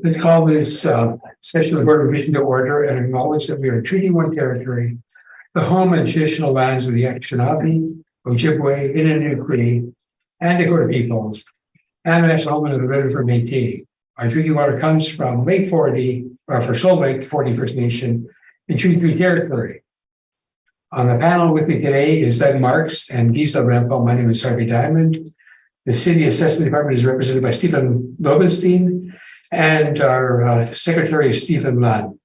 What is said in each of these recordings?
Let's call this session of the Board of Revision to order and acknowledge that we are treating one territory, the home and traditional lands of the Anishinaabe, Ojibwe, Inuit, and Dakota peoples, and the national homeland of the Red River Métis. Our drinking water comes from Lake 40, or for Soul Lake 40 First Nation in Treaty 3 territory. On the panel with me today is Doug Marks and Gisela Rempel. My name is Harvey Diamond. The City Assessment Department is represented by Stephen Lobenstein, and our Secretary is Stephen Lunn.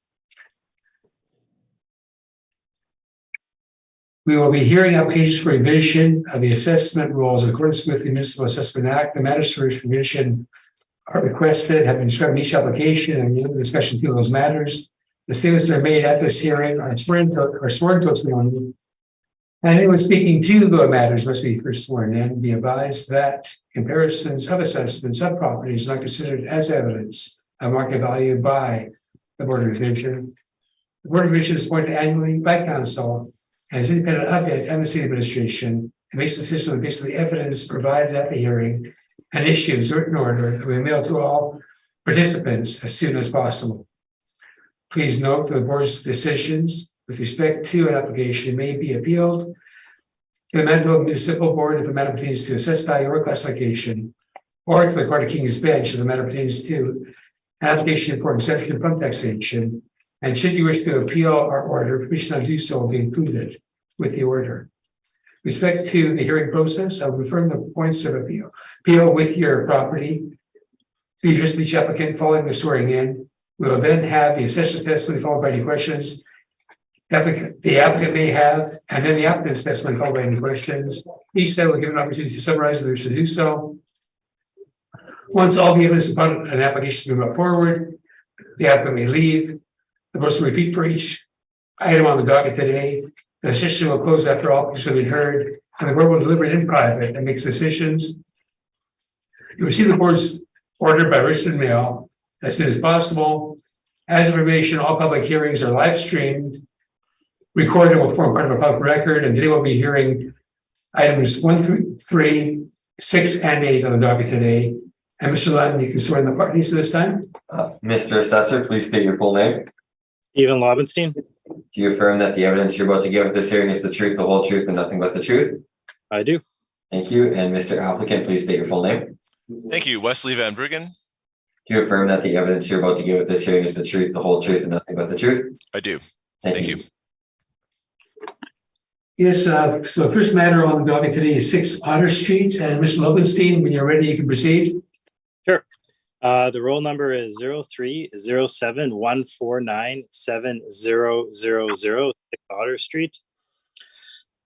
We will be hearing applications for revision of the assessment rules in accordance with the Municipal Assessment Act. The matters for revision are requested, have been described in each application, and the discussion to those matters. The statements that are made at this hearing are sworn testimony, and anyone speaking to the matters must be first sworn in. Be advised that comparisons of assessments of properties are not considered as evidence of market value by the Board of Revision. The Board of Revision is appointed annually by Council and is independent of it and the City Administration, and makes decisions on the basis of the evidence provided at the hearing and issues written order that we mail to all participants as soon as possible. Please note that the Board's decisions with respect to an application may be appealed to the Manitoba Municipal Board if the matter pertains to assessed value or classification, or to the Court of King's Bench if the matter pertains to an application for exemption from taxation. And should you wish to appeal our order, permission to do so will be included with the order. With respect to the hearing process, I'll confirm the points of appeal with your property to be addressed to each applicant following the swearing in. We will then have the assessor's testimony followed by any questions the applicant may have, and then the applicant's testimony followed by any questions. Each side will give an opportunity to summarize if they wish to do so. Once all the evidence about an application is moved forward, the applicant may leave. The person will repeat for each item on the docket today. The session will close after all questions have been heard, and the board will deliberate in private and makes decisions. You receive the board's order by registered mail as soon as possible. As information, all public hearings are live streamed, recorded, and will form part of a public record. And today we'll be hearing items 1 through 3, 6, and 8 on the docket today. And Mr. Lunn, you can swear in the parties this time. Mr. Assessor, please state your full name. Stephen Lobenstein. Do you affirm that the evidence you're about to give at this hearing is the truth, the whole truth, and nothing but the truth? I do. Thank you. And Mr. Applicant, please state your full name. Thank you. Wesley Van Bruggen. Do you affirm that the evidence you're about to give at this hearing is the truth, the whole truth, and nothing but the truth? I do. Thank you. Yes, so the first matter on the docket today is 6 Otter Street. And Mr. Lobenstein, when you're ready, you can proceed. Sure. The roll number is 0307149700 Otter Street.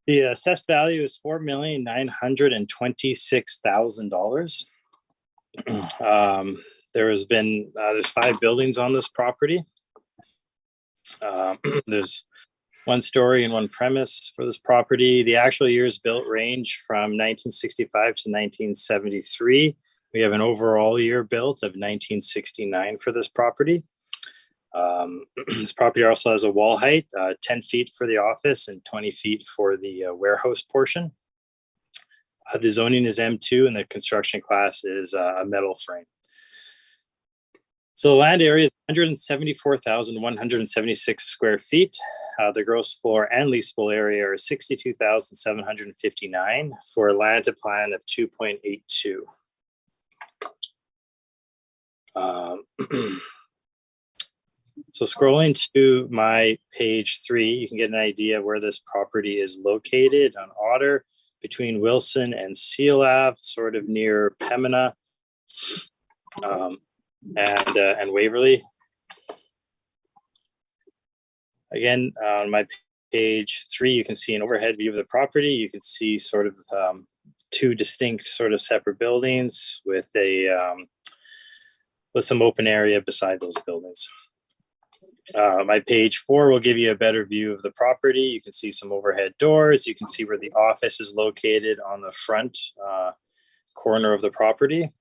The assessed value is $4,926,000. There's 5 buildings on this property. There's 1 story and 1 premise for this property. The actual years built range from 1965 to 1973. We have an overall year built of 1969 for this property. This property also has a wall height, 10 feet for the office and 20 feet for the warehouse portion. The zoning is M2 and the construction class is a metal frame. So the land area is 174,176 square feet. The gross floor and leasable area are 62,759 for a land to plan of 2.82. So scrolling to my page 3, you can get an idea where this property is located on Otter, between Wilson and Seal Ave, sort of near Pembina and Waverly. Again, on my page 3, you can see an overhead view of the property. You can see sort of 2 distinct sort of separate buildings with some open area beside those buildings. My page 4 will give you a better view of the property. You can see some overhead doors. You can see where the office is located on the front corner of the property.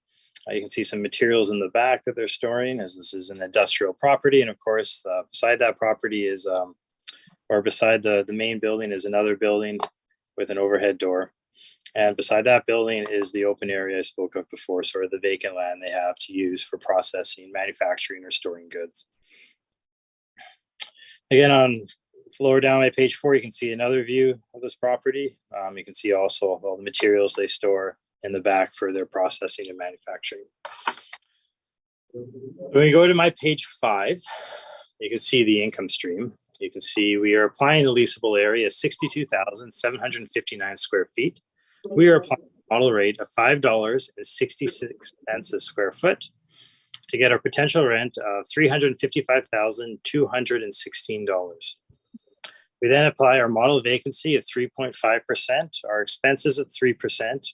You can see some materials in the back that they're storing, as this is an industrial property. And of course, beside that property is, or beside the main building is another building with an overhead door. And beside that building is the open area I spoke of before, sort of the vacant land they have to use for processing, manufacturing, or storing goods. Again, on lower down by page 4, you can see another view of this property. You can see also all the materials they store in the back for their processing and manufacturing. When we go to my page 5, you can see the income stream. You can see we are applying the leasable area 62,759 square feet. We are applying a model rate of $5.66 a square foot to get our potential rent of $355,216. We then apply our model vacancy of 3.5%, our expenses at 3%,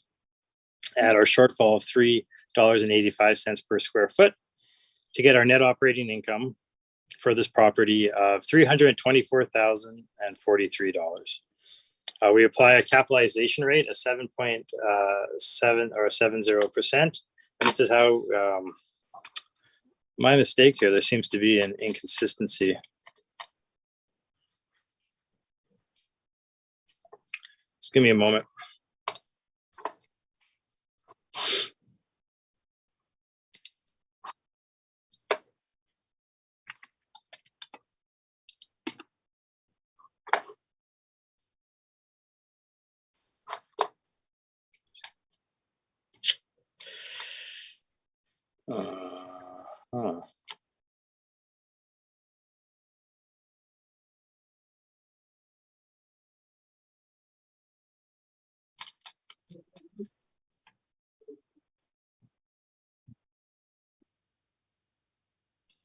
and our shortfall of $3.85 per square foot to get our net operating income for this property of $324,043. We apply a capitalization rate of 7.70%. This is how my mistake here. There seems to be an inconsistency. Just give me a moment.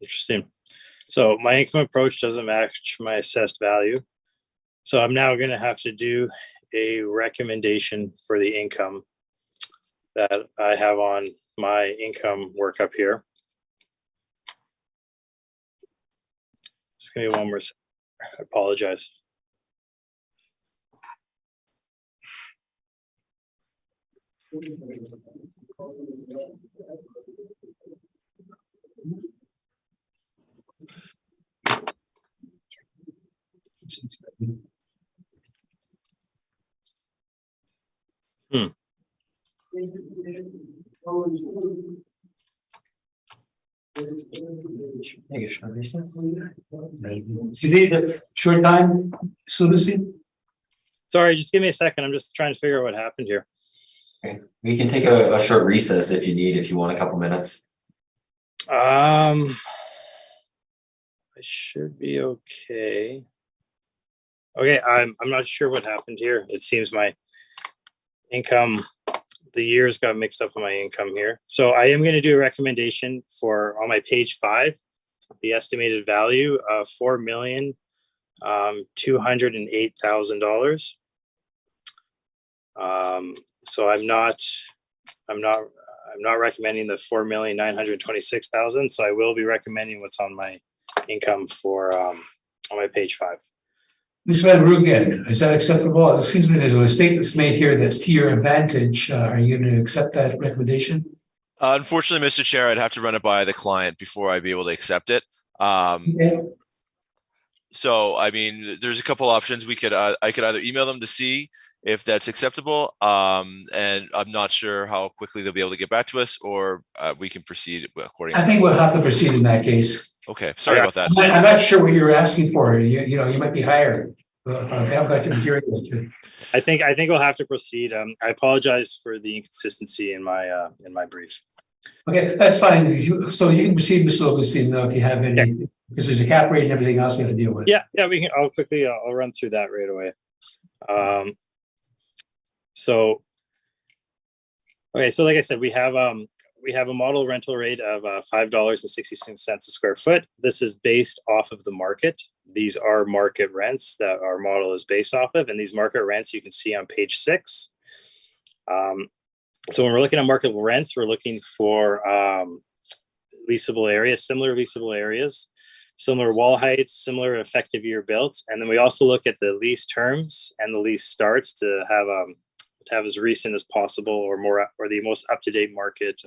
Interesting. So my income approach doesn't match my assessed value. So I'm now going to have to do a recommendation for the income that I have on my income workup here. Just give me one more second. I apologize. You need a short time, Lucy? Sorry, just give me a second. I'm just trying to figure out what happened here. Okay. We can take a short recess if you want a couple minutes. I should be okay. Okay, I'm not sure what happened here. It seems my income, the years got mixed up with my income here. So I am going to do a recommendation for on my page 5, the estimated value of $4,208,000. So I'm not recommending the $4,926,000. So I will be recommending what's on my income for on my page 5. Ms. Van Bruggen, is that acceptable? It seems that there's a statement that's made here that's to your advantage. Are you going to accept that recommendation? Unfortunately, Mr. Chair, I'd have to run it by the client before I'd be able to accept it. Okay. So, I mean, there's a couple options. We could, I could either email them to see if that's acceptable, and I'm not sure how quickly they'll be able to get back to us, or we can proceed accordingly. I think we'll have to proceed in that case. Okay, sorry about that. I'm not sure what you're asking for. You know, you might be hired. I haven't got the material to. I think we'll have to proceed. I apologize for the inconsistency in my brief. Okay, that's fine. So you can proceed, Mr. Augustine, if you have any, because there's a cap rate and everything else we have to deal with. Yeah, we can. I'll run through that right away. So like I said, we have a model rental rate of $5.66 a square foot. This is based off of the market. These are market rents that our model is based off of, and these market rents you can see on page 6. So when we're looking at market rents, we're looking for leasable areas, similar leasable areas, similar wall heights, similar effective year built, and then we also look at the lease terms and the lease starts to have as recent as possible or the most up-to-date market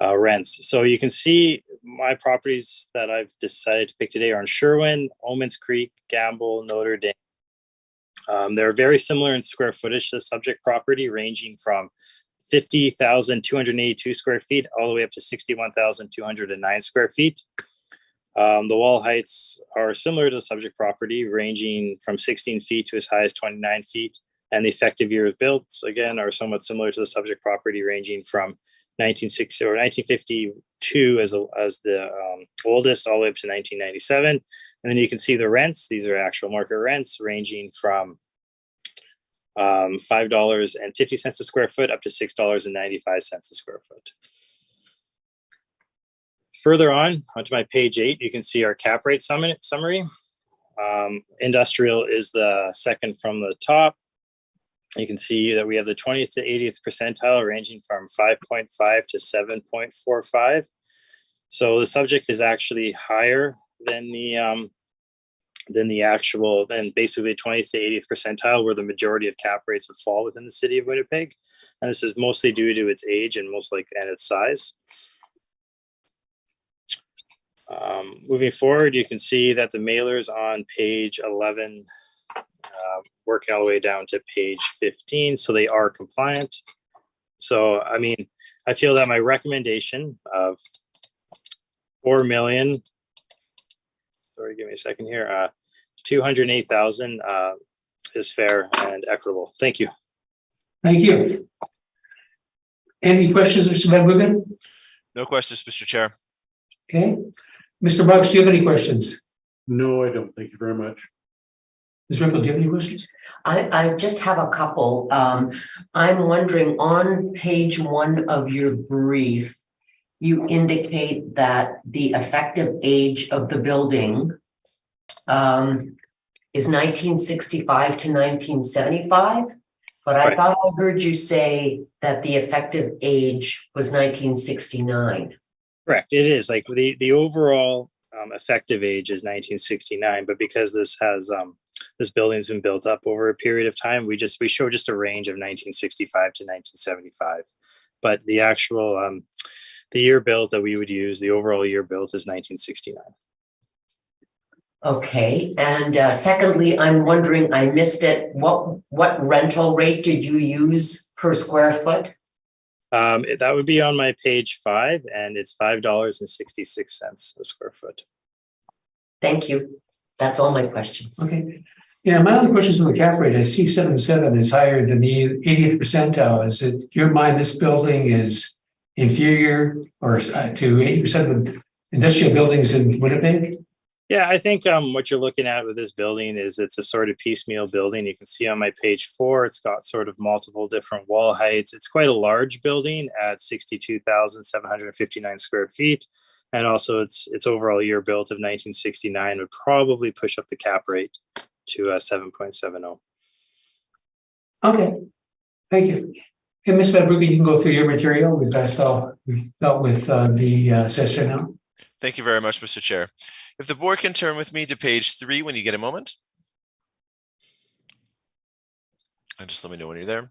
rents. So you can see my properties that I've decided to pick today are in Sherwin, Omens Creek, Gamble, Notre Dame, They're very similar in square footage to the subject property, ranging from 50,282 square feet all the way up to 61,209 square feet. The wall heights are similar to the subject property, ranging from 16 feet to as high as 29 feet. And the effective years built, again, are somewhat similar to the subject property, ranging from 1960 or 1952 as the oldest, all the way up to 1997. And then you can see the rents. These are actual market rents, ranging from $5.50 a square foot up to $6.95 a square foot. Further on, onto my page 8, you can see our cap rate summary. Industrial is the second from the top. You can see that we have the 20th to 80th percentile, ranging from 5.5 to 7.45. So the subject is actually higher than the basically 20th to 80th percentile, where the majority of cap rates would fall within the city of Winnipeg. And this is mostly due to its age and and its size. Moving forward, you can see that the mailers on page 11, working all the way down to page 15, so they are compliant. So, I mean, I feel that my recommendation of 4 million, sorry, give me a second here, 208,000 is fair and equitable. Thank you. Thank you. Any questions, Mr. Van Bruggen? No questions, Mr. Chair. Okay. Mr. Box, do you have any questions? No, I don't. Thank you very much. Ms. Ripple, do you have any questions? I just have a couple. I'm wondering, on page 1 of your brief, you indicate that the effective age of the building is 1965 to 1975, but I thought I heard you say that the effective age was 1969. Correct. It is like the overall effective age is 1969, but because this has this building's been built up over a period of time, we show just a range of 1965 to 1975. But the actual the year built that we would use, the overall year built, is 1969. Okay, and secondly, I'm wondering, I missed it. What rental rate did you use per square foot? That would be on my page 5, and it's $5.66 a square foot. Thank you. That's all my questions. Okay. Yeah, my only question is on the cap rate. I see 7.7 is higher than the 80th percentile. Is it your mind this building is inferior or to 80% of industrial buildings in Winnipeg? Yeah, I think what you're looking at with this building is it's a sort of piecemeal building. You can see on my page 4, it's got sort of multiple different wall heights. It's quite a large building at 62,759 square feet. And also its overall year built of 1969 would probably push up the cap rate to 7.70. Okay, thank you. Okay, Ms. Van Bruggen, you can go through your material. We've dealt with the assessor now. Thank you very much, Mr. Chair. If the board can turn with me to page 3 when you get a moment. And just let me know when you're there.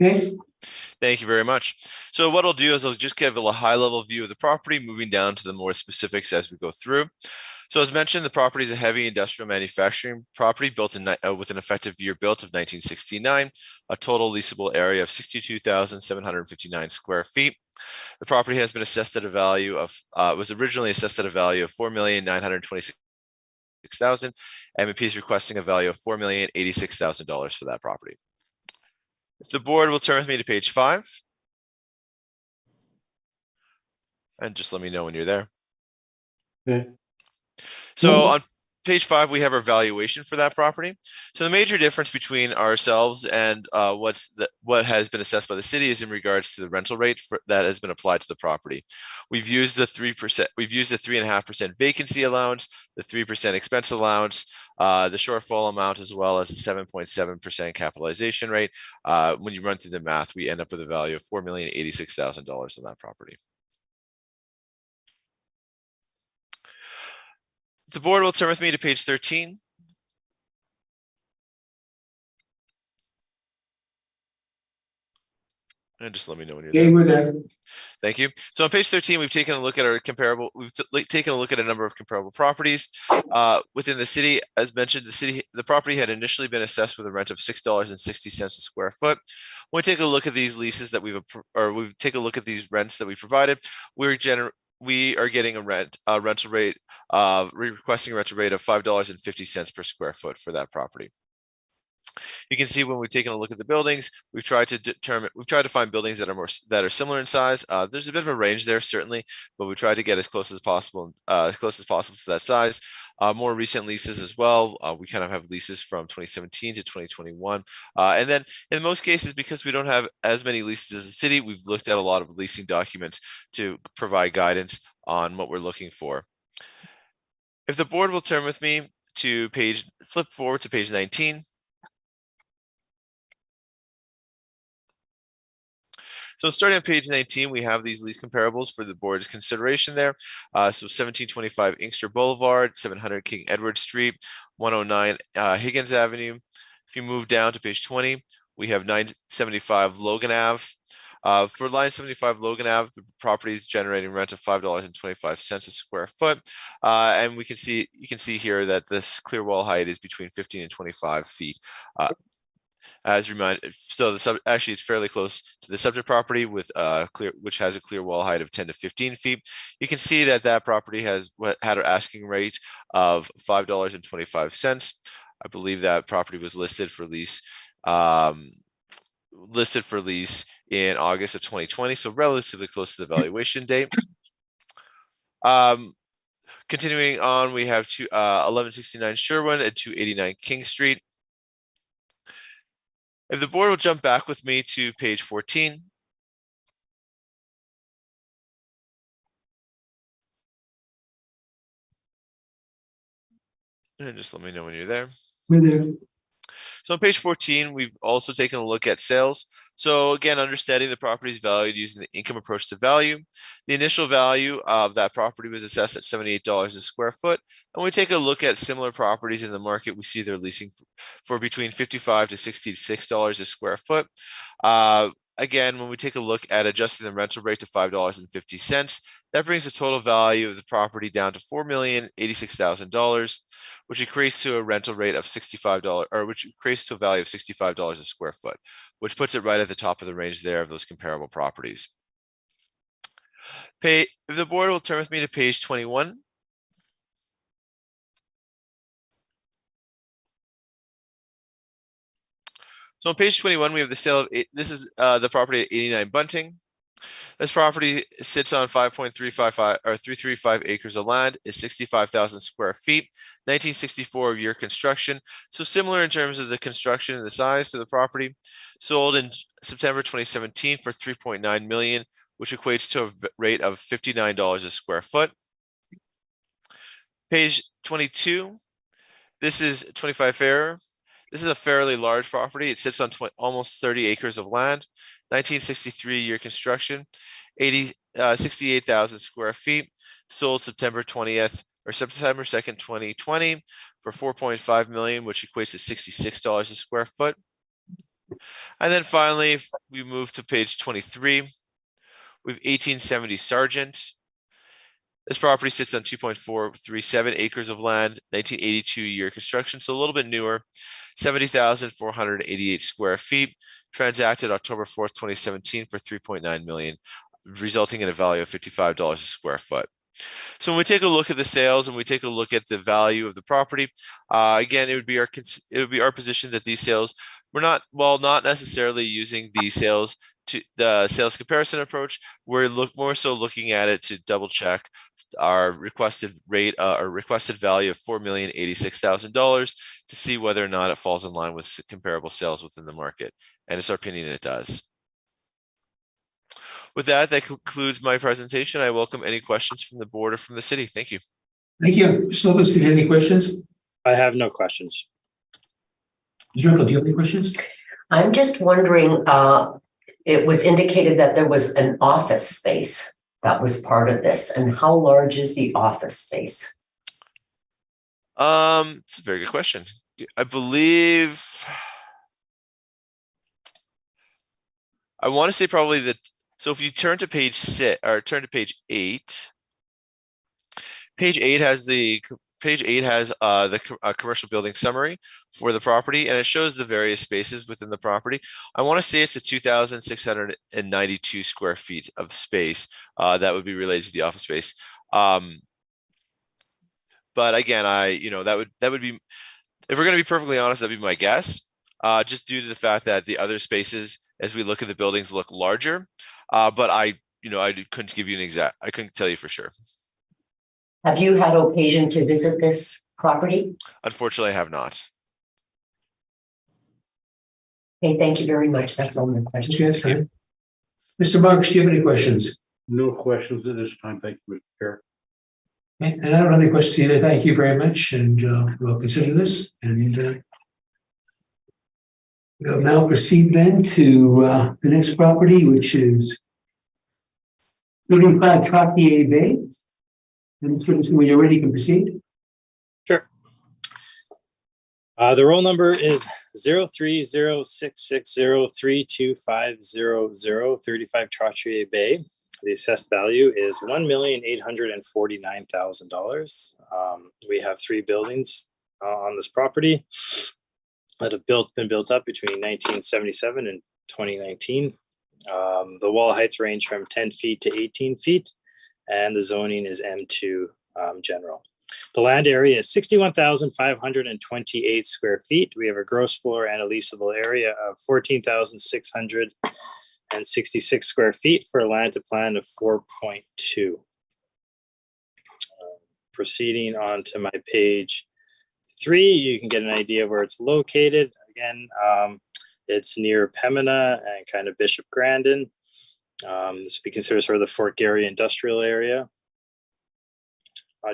Okay. Thank you very much. So what I'll do is I'll just give a high-level view of the property, moving down to the more specifics as we go through. So as mentioned, the property is a heavy industrial manufacturing property built with an effective year built of 1969, a total leasable area of 62,759 square feet. The property has been assessed at a value of, was originally assessed at a value of $4,926,000. MMP is requesting a value of $4,086,000 for that property. If the board will turn with me to page 5. And just let me know when you're there. Okay. So on page 5, we have our valuation for that property. So the major difference between ourselves and what has been assessed by the city is in regards to the rental rate that has been applied to the property. We've used the 3%. We've used the 3.5% vacancy allowance, the 3% expense allowance, the shortfall amount, as well as the 7.7% capitalization rate. When you run through the math, we end up with a value of $4,086,000 on that property. The board will turn with me to page 13. And just let me know when you're there. Okay, we're there. Thank you. So on page 13, we've taken a look at our comparable, taken a look at a number of comparable properties within the city. As mentioned, the property had initially been assessed with a rent of $6.60 a square foot. When we take a look at these leases that we take a look at these rents that we provided, we are getting requesting a rental rate of $5.50 per square foot for that property. You can see when we've taken a look at the buildings, we've tried to find buildings that are similar in size. There's a bit of a range there, certainly, but we tried to get as close as possible to that size. More recent leases as well. We kind of have leases from 2017 to 2021. And then in most cases, because we don't have as many leases as the city, we've looked at a lot of leasing documents to provide guidance on what we're looking for. If the board will turn with me to flip forward to page 19. So starting on page 19, we have these lease comparables for the board's consideration there. So 1725 Inkster Boulevard, 700 King Edward Street, 109 Higgins Avenue. If you move down to page 20, we have 975 Logan Ave. For line 75 Logan Ave, the property is generating rent of $5.25 a square foot. And you can see here that this clear wall height is between 15 and 25 feet. As reminded, so actually it's fairly close to the subject property which has a clear wall height of 10 to 15 feet. You can see that property had an asking rate of $5.25. I believe that property was listed for lease in August of 2020, so relatively close to the valuation date. Continuing on, we have 1169 Sherwin and 289 King Street. If the board will jump back with me to page 14. And just let me know when you're there. We're there. So on page 14, we've also taken a look at sales. So again, understanding the property is valued using the income approach to value. The initial value of that property was assessed at $78 a square foot. And when we take a look at similar properties in the market, we see they're leasing for between $55 to $66 a square foot. Again, when we take a look at adjusting the rental rate to $5.50, that brings the total value of the property down to $4,086,000, which equates to a rental rate of $65, or which equates to a value of $65 a square foot, which puts it right at the top of the range there of those comparable properties. If the board will turn with me to page 21. So on page 21, we have the sale of this is the property at 89 Bunting. This property sits on 335 acres of land, is 65,000 square feet, 1964 year construction. So similar in terms of the construction and the size to the property. Sold in September 2017 for $3.9 million, which equates to a rate of $59 a square foot. Page 22. This is 25 Fair. This is a fairly large property. It sits on almost 30 acres of land, 1963 year construction, 68,000 square feet, sold September 2nd, 2020 for $4.5 million, which equates to $66 a square foot. And then finally, if we move to page 23, we have 1870 Sargent. This property sits on 2.437 acres of land, 1982 year construction, so a little bit newer, 70,488 square feet, transacted October 4th, 2017 for $3.9 million, resulting in a value of $55 a square foot. So when we take a look at the sales and we take a look at the value of the property, again, it would be our position that these sales were not necessarily using the sales comparison approach. We're more so looking at it to double check our requested rate or requested value of $4,086,000 to see whether or not it falls in line with comparable sales within the market. And it's our opinion it does. With that concludes my presentation. I welcome any questions from the board or from the city. Thank you. Thank you. Mr. Lopez, do you have any questions? I have no questions. Gerald, do you have any questions? I'm just wondering, it was indicated that there was an office space that was part of this, and how large is the office space? It's a very good question. I believe I want to say probably that. So if you turn to page 6 or turn to page 8, page 8 has the commercial building summary for the property, and it shows the various spaces within the property. I want to say it's a 2,692 square feet of space that would be related to the office space. But again, that would be, if we're going to be perfectly honest, that'd be my guess, just due to the fact that the other spaces, as we look at the buildings, look larger. But I couldn't give you I couldn't tell you for sure. Have you had occasion to visit this property? Unfortunately, I have not. Okay, thank you very much. That's all my questions. Yes, sir. Mr. Marks, do you have any questions? No questions at this time. Thank you, Mr. Chair. Okay, and I don't have any questions either. Thank you very much, and we'll consider this. And we'll now proceed then to the next property, which is 35 Trottier Bay. And when you're ready, you can proceed. Sure. The roll number is 03066032500 35 Trottier Bay. The assessed value is $1,849,000. We have 3 buildings on this property that have been built up between 1977 and 2019. The wall heights range from 10 feet to 18 feet, and the zoning is M2 general. The land area is 61,528 square feet. We have a gross floor and a leasable area of 14,666 square feet for a land to plan of 4.2. Proceeding on to my page 3, you can get an idea of where it's located. Again, it's near Pembina and kind of Bishop Grandin. This would be considered sort of the Fort Garry industrial area,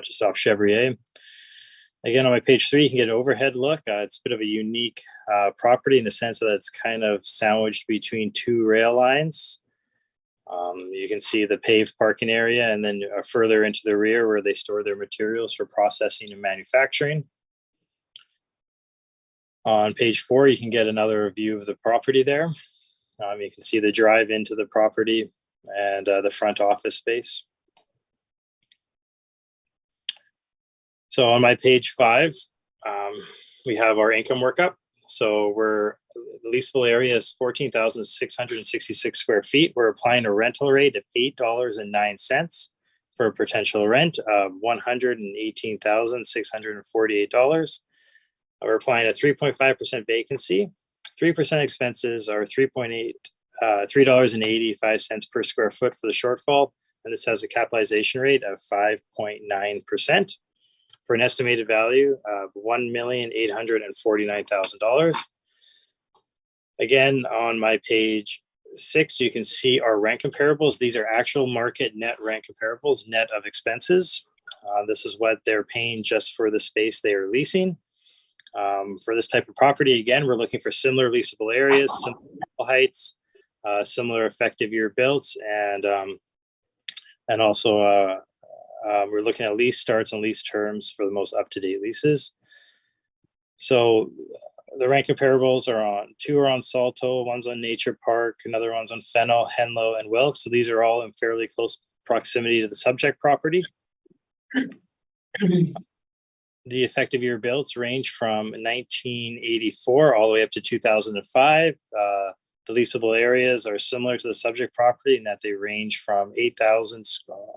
just off Chevrier. Again, on my page 3, you can get an overhead look. It's a bit of a unique property in the sense that it's kind of sandwiched between 2 rail lines. You can see the paved parking area, and then further into the rear where they store their materials for processing and manufacturing. On page 4, you can get another view of the property there. You can see the drive into the property and the front office space. So on my page 5, we have our income workup. So the leasable area is 14,666 square feet. We're applying a rental rate of $8.09 for a potential rent of $118,648. We're applying a 3.5% vacancy. 3% expenses are $3.85 per square foot for the shortfall, and this has a capitalization rate of 5.9% for an estimated value of $1,849,000. Again, on my page 6, you can see our rent comparables. These are actual market net rent comparables, net of expenses. This is what they're paying just for the space they are leasing. For this type of property, again, we're looking for similar leasable areas, similar heights, similar effective year built, and also we're looking at lease starts and lease terms for the most up-to-date leases. So the rent comparables are 2 are on Salto, 1's on Nature Park, another one's on Fennel, Henlow, and Wilkes. So these are all in fairly close proximity to the subject property. The effective year builds range from 1984 all the way up to 2005. The leasable areas are similar to the subject property in that they range from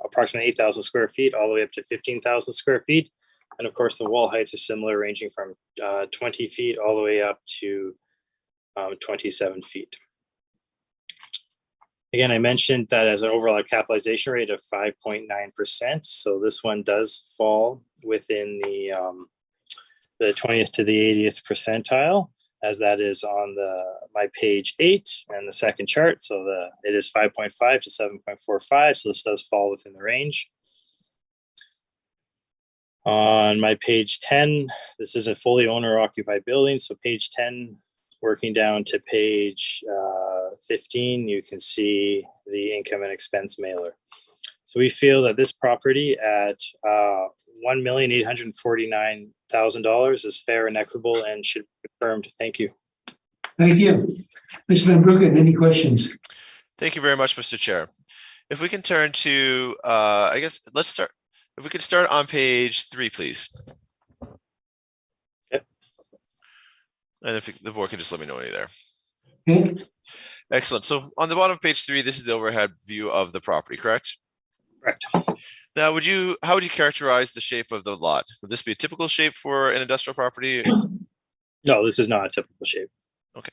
approximately 8,000 square feet all the way up to 15,000 square feet. And of course, the wall heights are similar, ranging from 20 feet all the way up to 27 feet. Again, I mentioned that as an overall capitalization rate of 5.9%. So this one does fall within the 20th to the 80th percentile, as that is on my page 8 and the second chart. So it is 5.5 to 7.45. So this does fall within the range. On my page 10, this is a fully owner-occupied building. So page 10, working down to page 15, you can see the income and expense mailer. So we feel that this property at $1,849,000 is fair and equitable and should be confirmed. Thank you. Thank you. Mr. Van Bruggen, any questions? Thank you very much, Mr. Chair. If we can turn to, I guess, let's start, if we could start on page 3, please. Yep. And if the board can just let me know when you're there. Okay, Excellent. So on the bottom of page 3, this is the overhead view of the property, correct? Correct. Now, how would you characterize the shape of the lot? Would this be a typical shape for an industrial property? No, this is not a typical shape. Okay.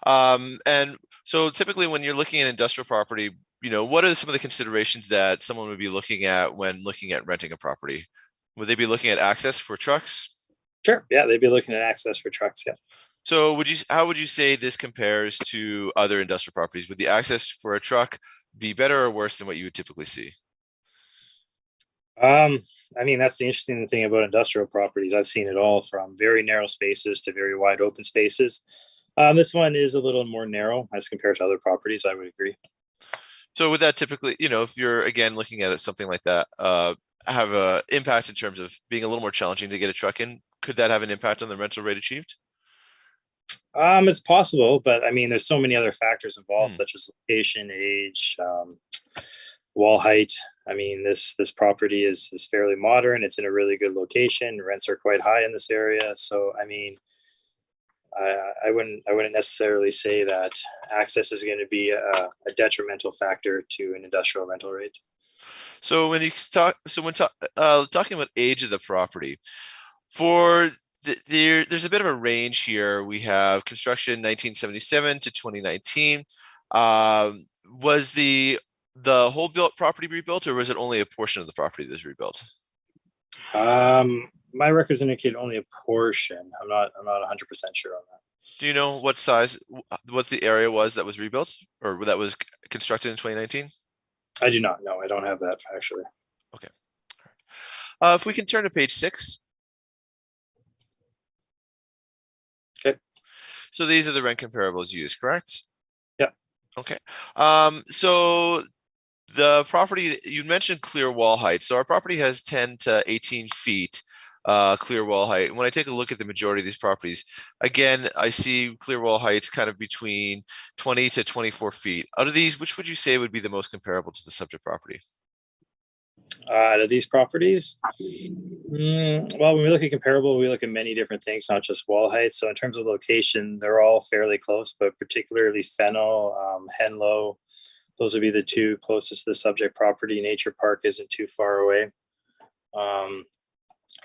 And so typically when you're looking at industrial property, what are some of the considerations that someone would be looking at when looking at renting a property? Would they be looking at access for trucks? Sure. Yeah, they'd be looking at access for trucks. Yeah. So how would you say this compares to other industrial properties? Would the access for a truck be better or worse than what you would typically see? I mean, that's the interesting thing about industrial properties. I've seen it all from very narrow spaces to very wide open spaces. This one is a little more narrow as compared to other properties. I would agree. So would that typically, if you're again looking at it, something like that, have an impact in terms of being a little more challenging to get a truck in? Could that have an impact on the rental rate achieved? It's possible, but I mean, there's so many other factors involved, such as location, age, wall height. I mean, this property is fairly modern. It's in a really good location. Rents are quite high in this area. So, I mean, I wouldn't necessarily say that access is going to be a detrimental factor to an industrial rental rate. So when talking about age of the property, there's a bit of a range here. We have construction 1977 to 2019. Was the whole property rebuilt, or was it only a portion of the property that was rebuilt? My records indicate only a portion. I'm not 100% sure on that. Do you know what the area was that was rebuilt or that was constructed in 2019? I do not know. I don't have that actually. Okay. If we can turn to page 6. Okay. So these are the rent comparables used, correct? Yeah. Okay. So the property, you mentioned clear wall height. So our property has 10 to 18 feet clear wall height. When I take a look at the majority of these properties, again, I see clear wall heights kind of between 20 to 24 feet. Out of these, which would you say would be the most comparable to the subject property? Out of these properties, well, when we look at comparable, we look at many different things, not just wall height. So in terms of location, they're all fairly close, but particularly Fennel, Henlow, those would be the two closest to the subject property. Nature Park isn't too far away.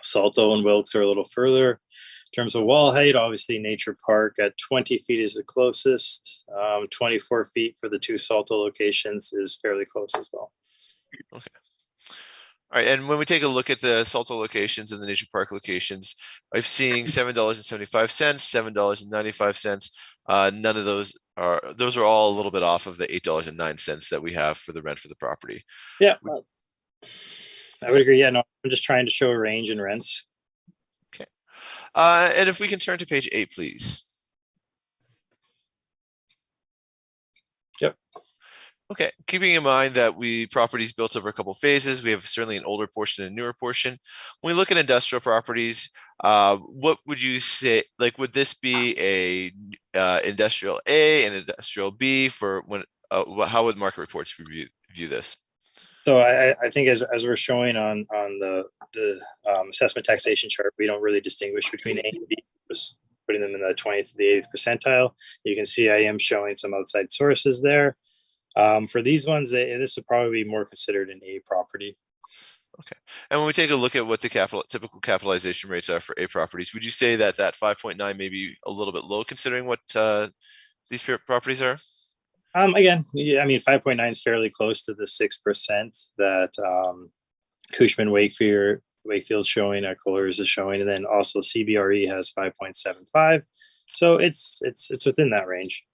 Salto and Wilkes are a little further. In terms of wall height, obviously Nature Park at 20 feet is the closest. 24 feet for the two Salto locations is fairly close as well. Okay. All right, and when we take a look at the Salto locations and the Nature Park locations, I'm seeing $7.75, $7.95. None of those are all a little bit off of the $8.09 that we have for the rent for the property. Yeah, I would agree. Yeah, no, I'm just trying to show a range in rents. Okay, and if we can turn to page 8, please. Yep. Okay, keeping in mind that properties built over a couple of phases, we have certainly an older portion and a newer portion. When we look at industrial properties, what would you say, like, would this be a industrial A and industrial B for when, how would market reports view this? So I think as we're showing on the assessment taxation chart, we don't really distinguish between A and B, just putting them in the 20th to the 80th percentile. You can see I am showing some outside sources there. For these ones, this would probably be more considered an A property. Okay. And when we take a look at what the typical capitalization rates are for A properties, would you say that 5.9 may be a little bit low considering what these properties are? Again, yeah, I mean, 5.9 is fairly close to the 6% that Cushman Wakefield's showing, Coors is showing, and then also CBRE has 5.75. So it's within that range.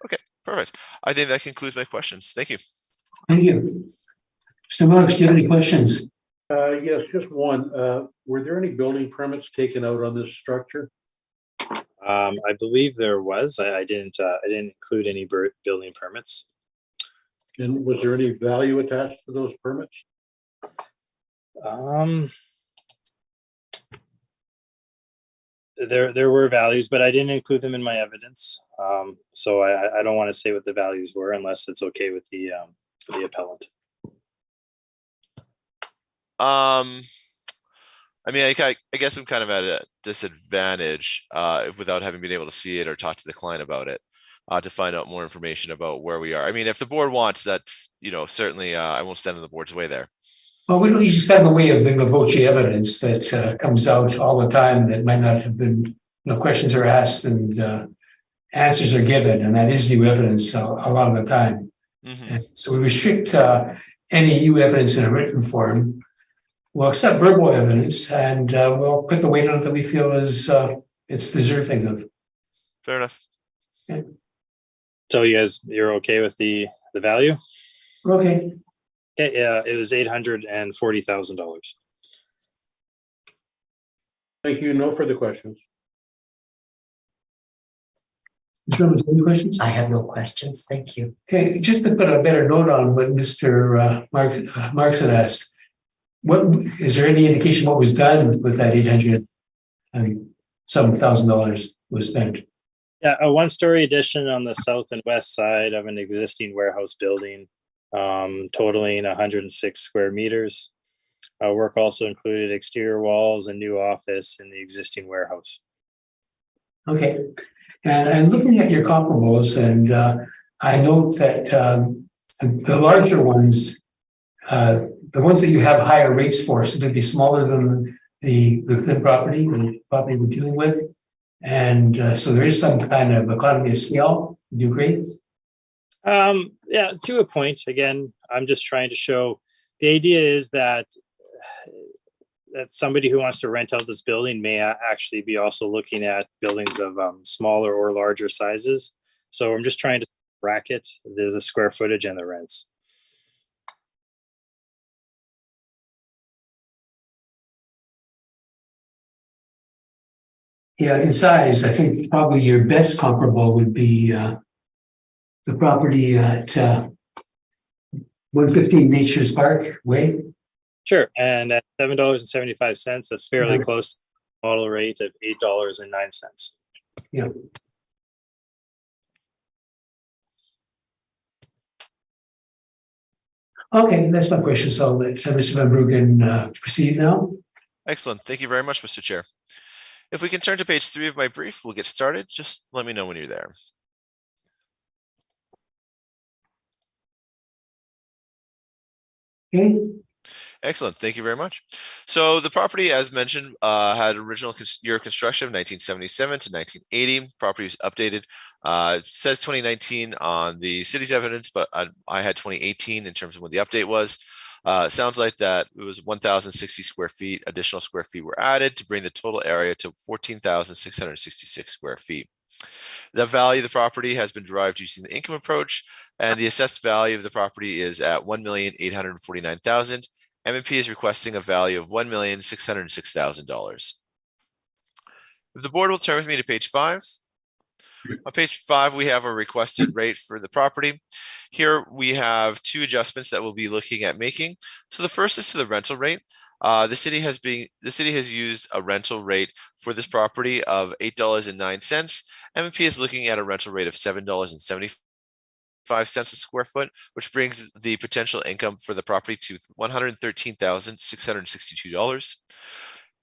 Okay, perfect. I think that concludes my questions. Thank you. Thank you. Mr. Marks, do you have any questions? Yes, just one. Were there any building permits taken out on this structure? I believe there was. I didn't include any building permits. And was there any value attached to those permits? There were values, but I didn't include them in my evidence. So I don't want to say what the values were unless it's okay with the appellant. I mean, I guess I'm kind of at a disadvantage without having been able to see it or talk to the client about it to find out more information about where we are. I mean, if the board wants, that's, certainly I won't stand in the board's way there. Well, we just have a way of viva voce evidence that comes out all the time that might not have been, questions are asked and answers are given, and that is new evidence a lot of the time. Mm-hmm. And so we restrict any new evidence in a written form. We'll accept verbal evidence, and we'll put the weight on it that we feel is it's deserving of. Fair enough. Okay. So you're okay with the value? Okay. Okay, yeah, it was $840,000. Thank you. No further questions. Gentlemen, any questions? I have no questions. Thank you. Okay, just to put a better note on what Mr. Marks had asked, what is there any indication what was done with that some $1,000 was spent? Yeah, a one-story addition on the south and west side of an existing warehouse building, totaling 106 square meters. Work also included exterior walls and new office in the existing warehouse. Okay, and looking at your comparables, and I note that the larger ones, the ones that you have higher rates for, so they'd be smaller than the property we're dealing with. And so there is some kind of economy of scale. Do you agree? Yeah, to a point. Again, I'm just trying to show the idea is that somebody who wants to rent out this building may actually be also looking at buildings of smaller or larger sizes. So I'm just trying to bracket the square footage and the rents. Yeah, in size, I think probably your best comparable would be the property at 115 Nature's Park Way. Sure, and at $7.75, that's fairly close to the model rate of $8.09. Yeah. Okay, that's my question. So I'll let Mr. Van Bruggen proceed now. Excellent. Thank you very much, Mr. Chair. If we can turn to page 3 of my brief, we'll get started. Just let me know when you're there. Okay. Excellent. Thank you very much. So the property, as mentioned, had original year of construction of 1977 to 1980. Property was updated. It says 2019 on the city's evidence, but I had 2018 in terms of what the update was. Sounds like that it was 1,060 square feet. Additional square feet were added to bring the total area to 14,666 square feet. The value of the property has been derived using the income approach, and the assessed value of the property is at $1,849,000. M&P is requesting a value of $1,606,000. If the board will turn with me to page 5. On page 5, we have a requested rate for the property. Here we have 2 adjustments that we'll be looking at making. So the first is to the rental rate. The city has used a rental rate for this property of $8.09. M&P is looking at a rental rate of $7.75 a square foot, which brings the potential income for the property to $113,662.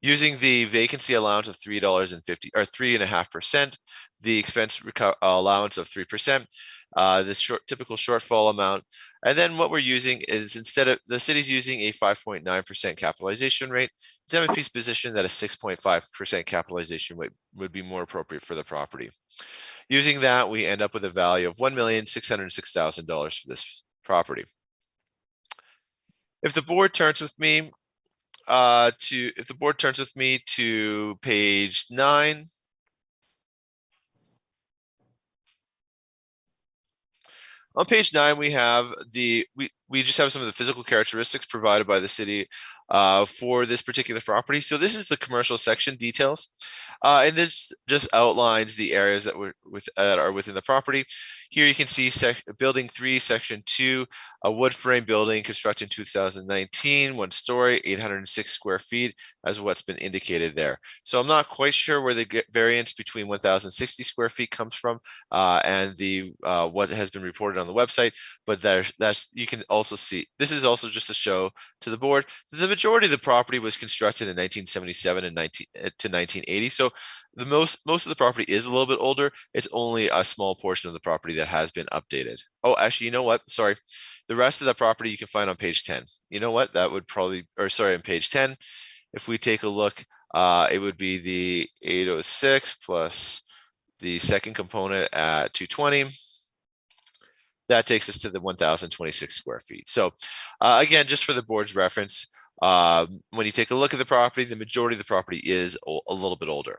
Using the vacancy allowance of $3.50 or 3.5%, the expense allowance of 3%, the typical shortfall amount, and then what we're using is, instead of the city's using a 5.9% capitalization rate, it's M&P's position that a 6.5% capitalization would be more appropriate for the property. Using that, we end up with a value of $1,606,000 for this property. If the board turns with me to page 9. On page 9, we have we just have some of the physical characteristics provided by the city for this particular property. So this is the commercial section details, and this just outlines the areas that are within the property. Here you can see building 3, section 2, a wood frame building constructed in 2019, 1 story, 806 square feet, as what's been indicated there. So I'm not quite sure where the variance between 1,060 square feet comes from and the what has been reported on the website, but that's you can also see. This is also just a show to the board. The majority of the property was constructed in 1977 and 1980. So the most of the property is a little bit older. It's only a small portion of the property that has been updated. Oh, actually, you know what? Sorry. The rest of the property you can find on page 10. You know what? That would probably, or sorry, on page 10. If we take a look, it would be the 806 plus the second component at 220. That takes us to the 1,026 square feet. So again, just for the board's reference, when you take a look at the property, the majority of the property is a little bit older.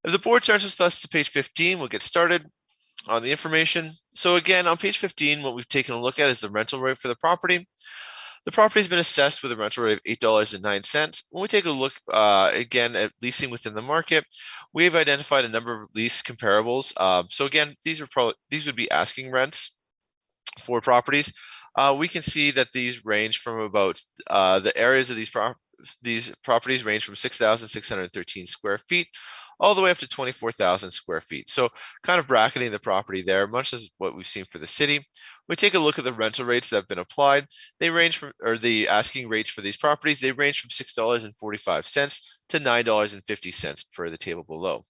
If the board turns with us to page 15, we'll get started on the information. So again, on page 15, what we've taken a look at is the rental rate for the property. The property has been assessed with a rental rate of $8.09. When we take a look again at leasing within the market, we have identified a number of lease comparables. So again, these would be asking rents for properties. We can see that these range from about the areas of these properties range from 6,613 square feet all the way up to 24,000 square feet. So kind of bracketing the property there, much as what we've seen for the city. We take a look at the rental rates that have been applied. They range from, or the asking rates for these properties, they range from $6.45 to $9.50 per the table below.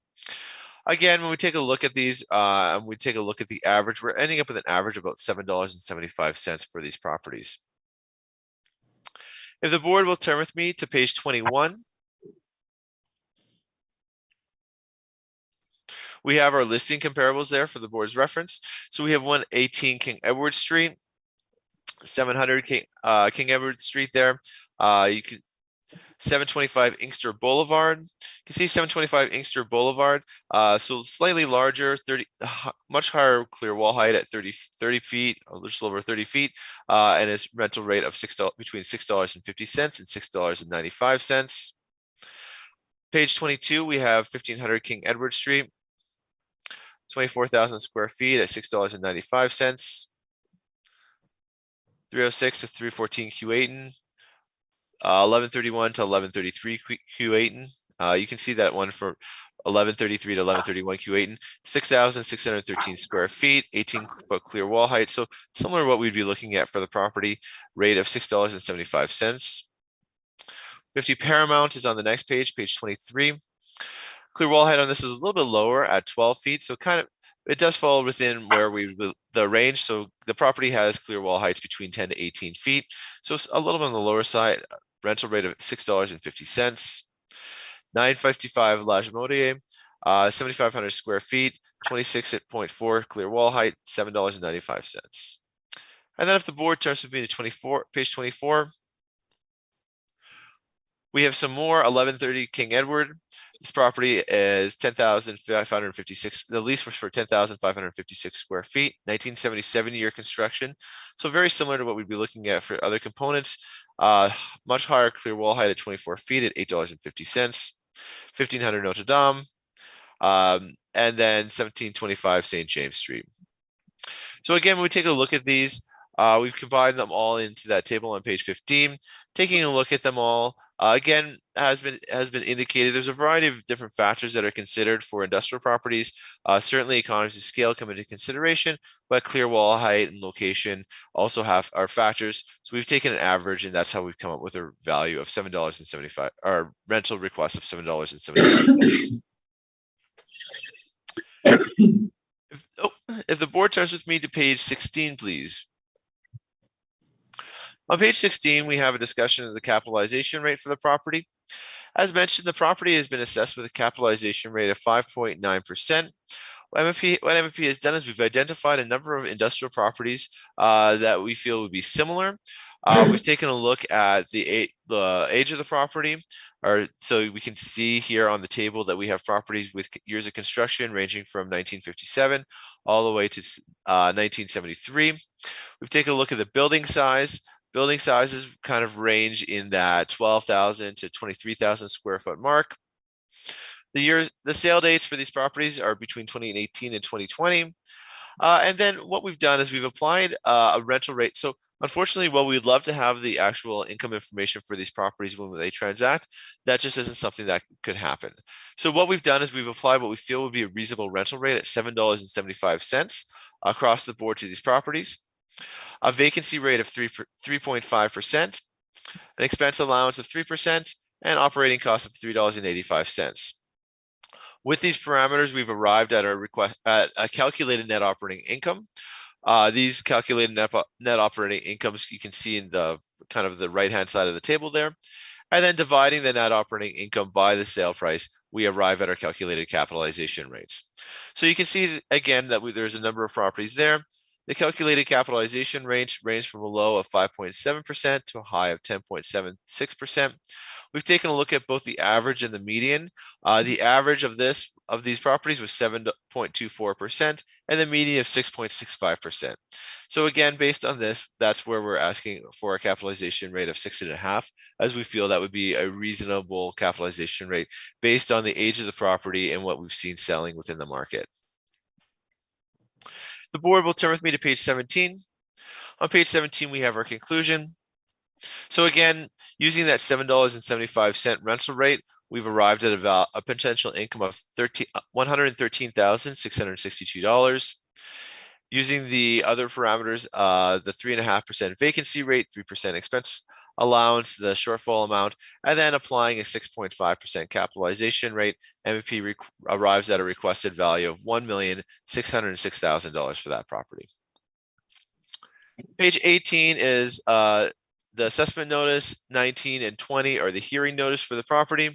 Again, when we take a look at these, and we take a look at the average, we're ending up with an average of about $7.75 for these properties. If the board will turn with me to page 21. We have our listing comparables there for the board's reference. So we have 118 King Edward Street, 700 King Edward Street there. You can 725 Inkster Boulevard. You can see 725 Inkster Boulevard. So slightly larger, much higher clear wall height at 30 feet, a little over 30 feet, and its rental rate of between $6.50 and $6.95. Page 22, we have 1500 King Edward Street. 24,000 square feet at $6.95. 306 to 314 Q8, 1131 to 1133 Q8. You can see that one for 1133 to 1131 Q8, 6,613 square feet, 18-foot clear wall height. So similar to what we'd be looking at for the property rate of $6.75. 50 Paramount is on the next page, page 23. Clear wall height on this is a little bit lower at 12 feet. So kind of, it does fall within where the range. So the property has clear wall heights between 10 to 18 feet. So it's a little bit on the lower side, rental rate of $6.50. 955 La Jamodier, 7,500 square feet, 26.4 clear wall height, $7.95. And then if the board turns to page 24, we have some more 1130 King Edward. This property is 10,556. The lease was for 10,556 square feet, 1977 year construction. So very similar to what we'd be looking at for other components. Much higher clear wall height at 24 feet at $8.50. 1500 Notre Dame, and then 1725 St. James Street. So again, when we take a look at these, we've combined them all into that table on page 15. Taking a look at them all, again, has been indicated. There's a variety of different factors that are considered for industrial properties. Certainly, economies of scale come into consideration, but clear wall height and location also are factors. So we've taken an average, and that's how we've come up with a value of $7.75, or rental request of $7.75. If the board turns with me to page 16, please. On page 16, we have a discussion of the capitalization rate for the property. As mentioned, the property has been assessed with a capitalization rate of 5.9%. What MFP has done is we've identified a number of industrial properties that we feel would be similar. We've taken a look at the age of the property, so we can see here on the table that we have properties with years of construction ranging from 1957 all the way to 1973. We've taken a look at the building size. Building sizes kind of range in that 12,000 to 23,000 square foot mark. The sale dates for these properties are between 2018 and 2020. And then what we've done is we've applied a rental rate. So unfortunately, while we'd love to have the actual income information for these properties when they transact, that just isn't something that could happen. So what we've done is we've applied what we feel would be a reasonable rental rate at $7.75 across the board to these properties, a vacancy rate of 3.5%, an expense allowance of 3%, and operating costs of $3.85. With these parameters, we've arrived at a calculated net operating income. These calculated net operating incomes you can see in the kind of the right-hand side of the table there. And then dividing the net operating income by the sale price, we arrive at our calculated capitalization rates. So you can see again that there's a number of properties there. The calculated capitalization rates range from a low of 5.7% to a high of 10.76%. We've taken a look at both the average and the median. The average of these properties was 7.24% and the median of 6.65%. So again, based on this, that's where we're asking for a capitalization rate of 6.5, as we feel that would be a reasonable capitalization rate based on the age of the property and what we've seen selling within the market. The board will turn with me to page 17. On page 17, we have our conclusion. So again, using that $7.75 rental rate, we've arrived at a potential income of $113,662. Using the other parameters, the 3.5% vacancy rate, 3% expense allowance, the shortfall amount, and then applying a 6.5% capitalization rate, MVP arrives at a requested value of $1,606,000 for that property. Page 18 is the assessment notice. 19 and 20 are the hearing notice for the property.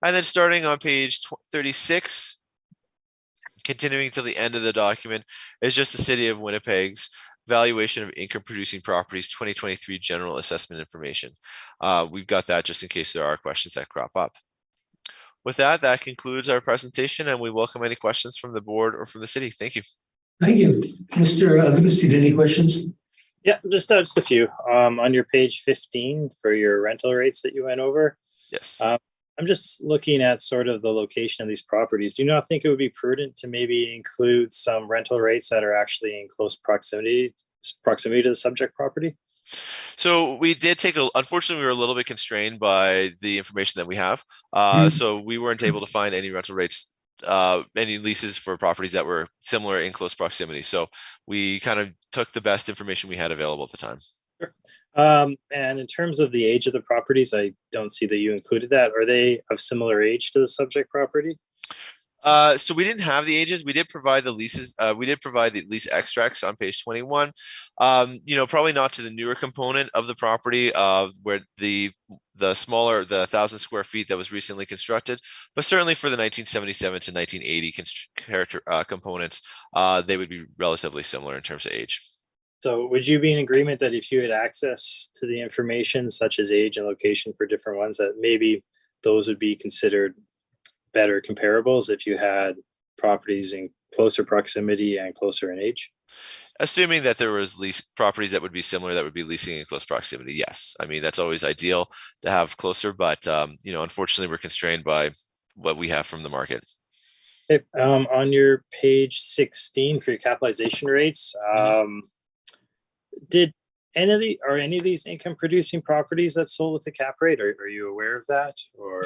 And then starting on page 36, continuing to the end of the document, is just the City of Winnipeg's valuation of income producing properties 2023 general assessment information. We've got that just in case there are questions that crop up. With that, that concludes our presentation, and we welcome any questions from the board or from the city. Thank you. Thank you. Mr. Livingston, any questions? Yeah, just a few. On your page 15 for your rental rates that you went over. Yes. I'm just looking at sort of the location of these properties. Do you not think it would be prudent to maybe include some rental rates that are actually in close proximity to the subject property? So we did unfortunately, we were a little bit constrained by the information that we have. So we weren't able to find any rental rates, any leases for properties that were similar in close proximity. So we kind of took the best information we had available at the time. Sure. And in terms of the age of the properties, I don't see that you included that. Are they of similar age to the subject property? So we didn't have the ages. We did provide the leases. We did provide the lease extracts on page 21. Probably not to the newer component of the property, where the smaller, the 1,000 square feet that was recently constructed, but certainly for the 1977 to 1980 components, they would be relatively similar in terms of age. So would you be in agreement that if you had access to the information such as age and location for different ones, that maybe those would be considered better comparables if you had properties in closer proximity and closer in age? Assuming that there was properties that would be similar, that would be leasing in close proximity, yes. I mean, that's always ideal to have closer, but unfortunately, we're constrained by what we have from the market. Okay. On your page 16 for your capitalization rates, are any of these income producing properties that sold with the cap rate? Are you aware of that? Or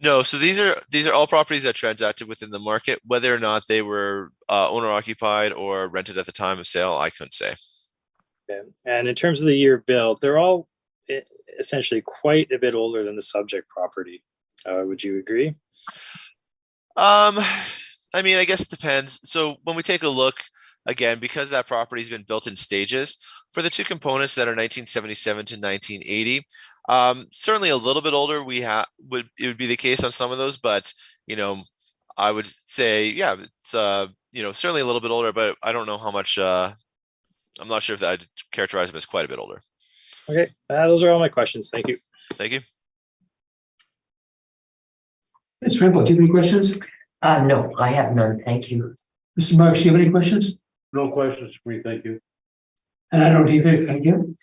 no? So these are all properties that transacted within the market. Whether or not they were owner occupied or rented at the time of sale, I couldn't say. Okay. And in terms of the year built, they're all essentially quite a bit older than the subject property. Would you agree? I mean, I guess it depends. So when we take a look, again, because that property has been built in stages, for the two components that are 1977 to 1980, certainly a little bit older, it would be the case on some of those, but I would say, yeah, it's certainly a little bit older, but I don't know how much I'm not sure if I'd characterize them as quite a bit older. Okay, those are all my questions. Thank you. Thank you. Ms. Rempel, do you have any questions? No, I have none. Thank you. Mr. Marks, do you have any questions? No questions for me, thank you. And I don't either, thank you.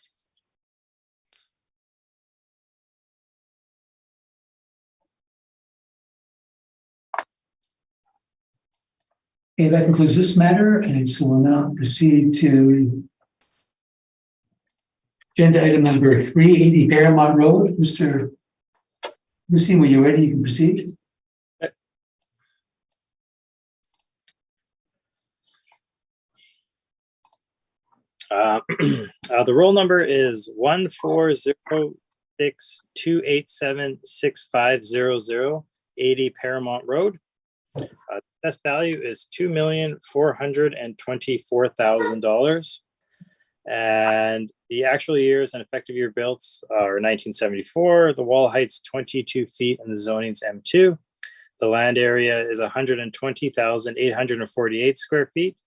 Okay, that concludes this matter, and so we'll now proceed to agenda item number 380 Paramount Road. Mr. Lucy, when you're ready, you can proceed. The roll number is 14062876500 80 Paramount Road. Assessed value is $2,424,000. And the actual years and effective year built are 1974. The wall height's 22 feet and the zoning's M2. The land area is 120,848 square feet.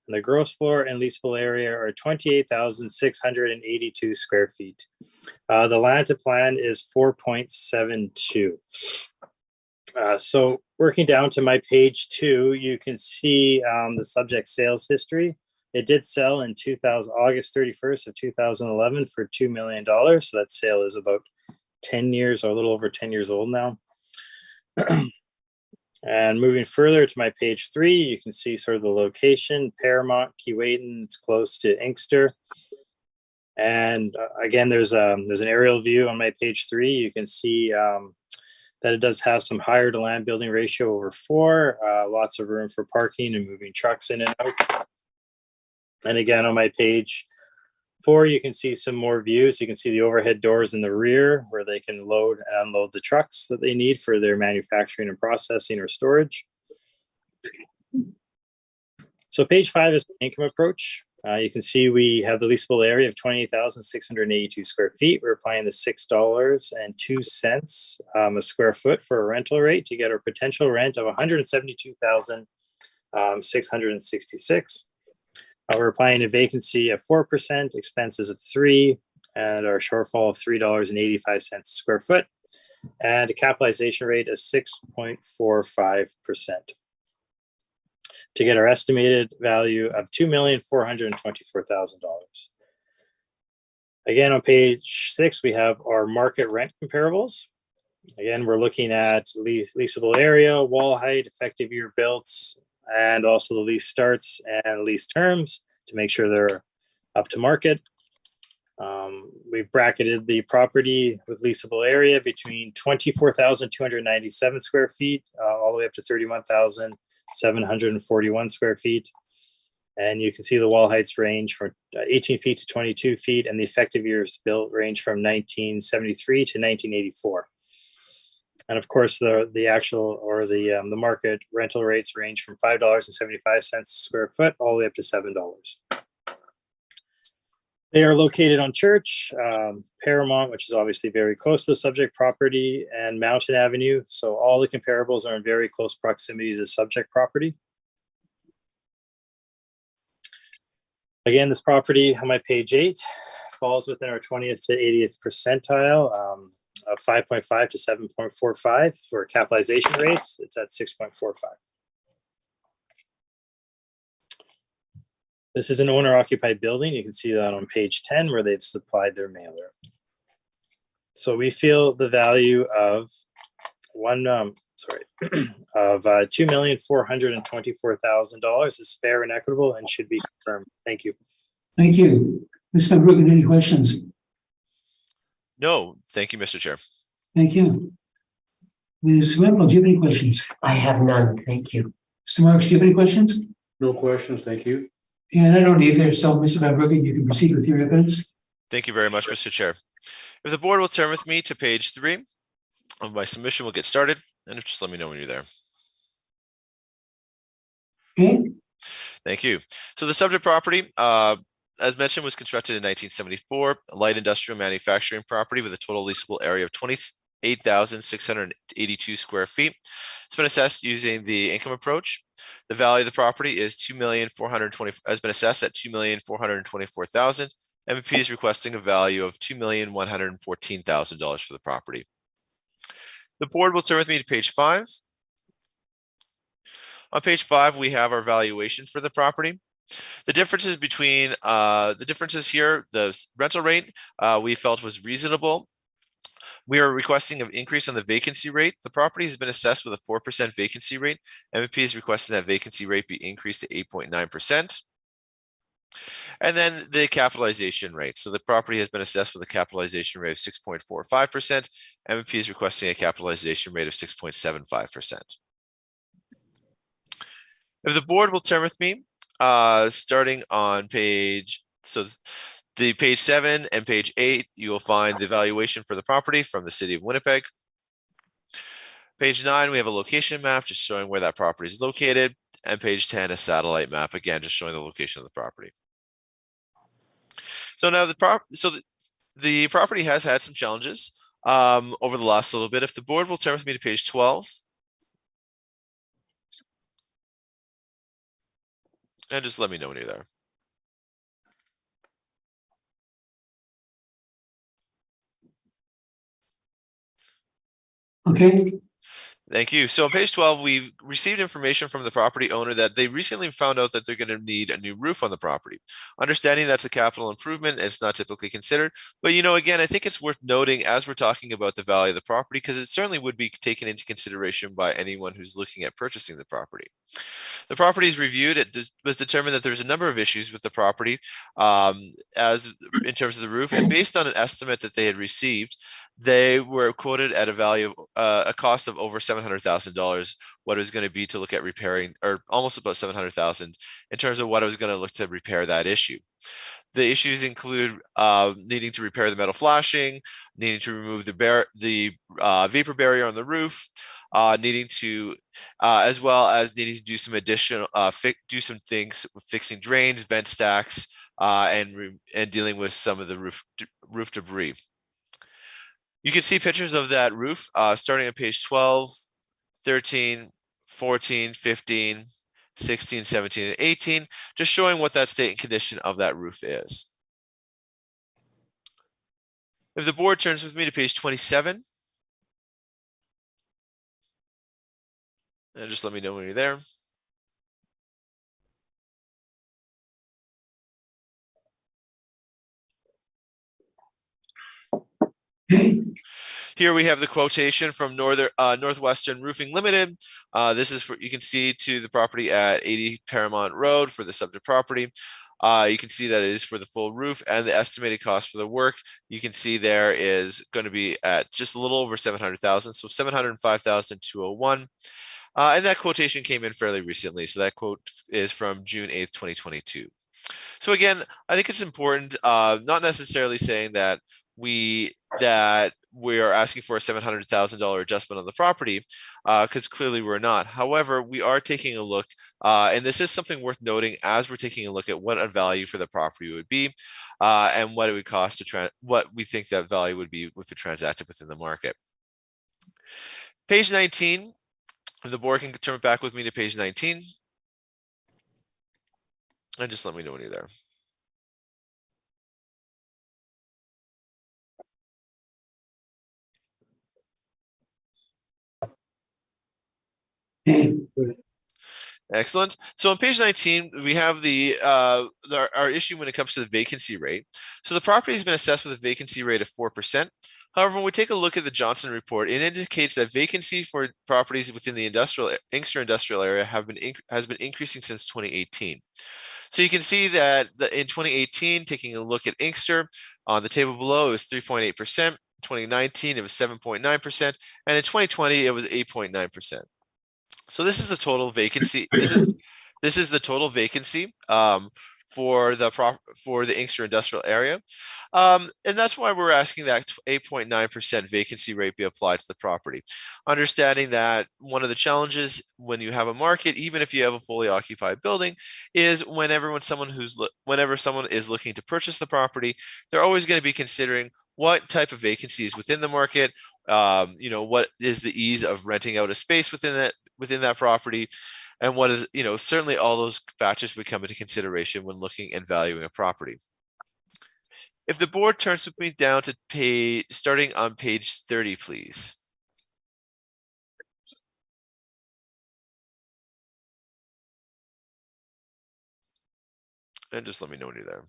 And the gross floor and leasable area are 28,682 square feet. The land to plan is 4.72. So working down to my page 2, you can see the subject sales history. It did sell in August 31st of 2011 for $2 million. So that sale is about 10 years or a little over 10 years old now. And moving further to my page 3, you can see sort of the location, Paramount, Keewatin, it's close to Inkster. And again, there's an aerial view on my page 3. You can see that it does have some higher to land building ratio over 4, lots of room for parking and moving trucks in and out. And again, on my page 4, you can see some more views. You can see the overhead doors in the rear where they can load and unload the trucks that they need for their manufacturing and processing or storage. So page 5 is the income approach. You can see we have the leasable area of 28,682 square feet. We're applying the $6.02 a square foot for a rental rate to get our potential rent of 172,666. We're applying a vacancy of 4%, expenses of 3%, and our shortfall of $3.85 a square foot, and a capitalization rate of 6.45%. To get our estimated value of $2,424,000. Again, on page 6, we have our market rent comparables. Again, we're looking at leasable area, wall height, effective year built, and also the lease starts and lease terms to make sure they're up to market. We've bracketed the property with leasable area between 24,297 square feet all the way up to 31,741 square feet. And you can see the wall heights range from 18 feet to 22 feet, and the effective years built range from 1973 to 1984. And of course, the actual or the market rental rates range from $5.75 a square foot all the way up to $7. They are located on Church, Paramount, which is obviously very close to the subject property, and Mountain Avenue. So all the comparables are in very close proximity to the subject property. Again, this property on my page 8 falls within our 20th to 80th percentile. Of 5.5 to 7.45 for capitalization rates. It's at 6.45. This is an owner-occupied building. You can see that on page 10 where they've supplied their mailer. So we feel the value of $2,424,000 is fair and equitable and should be confirmed. Thank you. Thank you. Mr. Brooklyn, any questions? No, thank you, Mr. Chair. Thank you. Ms. Rempel, do you have any questions? I have none. Thank you. Mr. Marks, do you have any questions? No questions, thank you. And I don't either. So, Mr. Van Bruggen, you can proceed with your evidence. Thank you very much, Mr. Chair. If the board will turn with me to page 3 of my submission, we'll get started. And just let me know when you're there. Okay. Thank you. So the subject property, as mentioned, was constructed in 1974, a light industrial manufacturing property with a total leasable area of 8,682 square feet. It's been assessed using the income approach. The value of the property is has been assessed at $2,424,000. MVP is requesting a value of $2,114,000 for the property. The board will turn with me to page 5. On page 5, we have our valuation for the property. The differences between here, the rental rate we felt was reasonable. We are requesting an increase on the vacancy rate. The property has been assessed with a 4% vacancy rate. MVP is requesting that vacancy rate be increased to 8.9%. And then the capitalization rate. So the property has been assessed with a capitalization rate of 6.45%. MVP is requesting a capitalization rate of 6.75%. If the board will turn with me, starting on page 7 and page 8, you will find the valuation for the property from the city of Winnipeg. Page 9, we have a location map just showing where that property is located. And page 10, a satellite map, again, just showing the location of the property. So now the property has had some challenges over the last little bit. If the board will turn with me to page 12. And just let me know when you're there. Okay, Thank you. So on page 12, we've received information from the property owner that they recently found out that they're going to need a new roof on the property. Understanding that's a capital improvement, it's not typically considered. But, again, I think it's worth noting as we're talking about the value of the property, because it certainly would be taken into consideration by anyone who's looking at purchasing the property. The property is reviewed. It was determined that there's a number of issues with the property as in terms of the roof. And based on an estimate that they had received, they were quoted at a value of a cost of over $700,000, what it was going to be to look at repairing, or almost about $700,000 in terms of what it was going to look to repair that issue. The issues include needing to repair the metal flashing, needing to remove the vapor barrier on the roof, needing to, as well as needing to do some additional, do some things with fixing drains, vent stacks, and dealing with some of the roof debris. You can see pictures of that roof starting on page 12, 13, 14, 15, 16, 17, and 18, just showing what that state and condition of that roof is. If the board turns with me to page 27, and just let me know when you're there. Here we have the quotation from Northwestern Roofing Limited. This is for, you can see, to the property at 80 Paramount Road for the subject property. You can see that it is for the full roof, and the estimated cost for the work, you can see there is going to be at just a little over $700,000, so $705,201. And that quotation came in fairly recently. So that quote is from June 8th, 2022. So again, I think it's important, not necessarily saying that we are asking for a $700,000 adjustment on the property, because clearly we're not. However, we are taking a look, and this is something worth noting as we're taking a look at what a value for the property would be, and what it would cost to what we think that value would be if it transacted within the market. Page 19. If the board can turn it back with me to page 19. And just let me know when you're there. Excellent. So on page 19, we have our issue when it comes to the vacancy rate. So the property has been assessed with a vacancy rate of 4%. However, when we take a look at the Johnson report, it indicates that vacancy for properties within the Inkster industrial area has been increasing since 2018. So you can see that in 2018, taking a look at Inkster, on the table below, it was 3.8%. 2019, it was 7.9%. And in 2020, it was 8.9%. So this is the total vacancy. This is the total vacancy for the Inkster industrial area. And that's why we're asking that 8.9% vacancy rate be applied to the property. Understanding that one of the challenges when you have a market, even if you have a fully occupied building, is whenever someone is looking to purchase the property, they're always going to be considering what type of vacancy is within the market, what is the ease of renting out a space within that property, and what is, certainly all those factors would come into consideration when looking and valuing a property. If the board turns with me down to starting on page 30, please. And just let me know when you're there.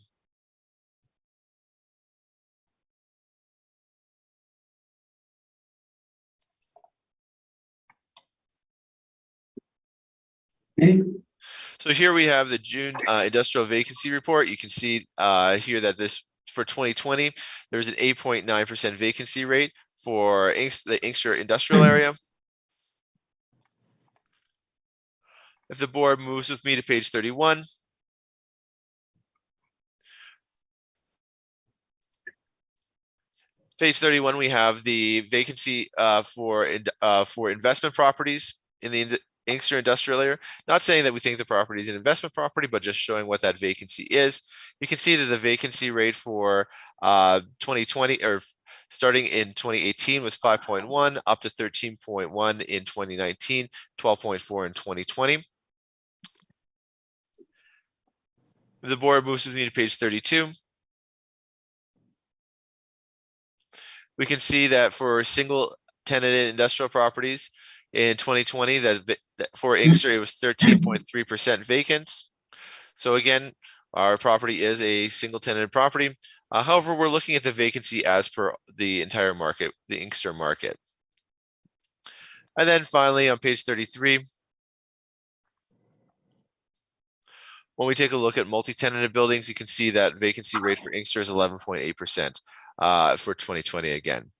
So here we have the June industrial vacancy report. You can see here that for 2020, there's an 8.9% vacancy rate for the Inkster industrial area. If the board moves with me to page 31. Page 31, we have the vacancy for investment properties in the Inkster industrial area. Not saying that we think the property is an investment property, but just showing what that vacancy is. You can see that the vacancy rate for 2020 or starting in 2018 was 5.1 up to 13.1 in 2019, 12.4 in 2020. The board moves with me to page 32. We can see that for single tenanted industrial properties in 2020, that for Inkster, it was 13.3% vacant. So again, our property is a single tenanted property. However, we're looking at the vacancy as per the entire market, the Inkster market. And then finally on page 33, when we take a look at multi-tenanted buildings, you can see that vacancy rate for Inkster is 11.8% for 2020 again.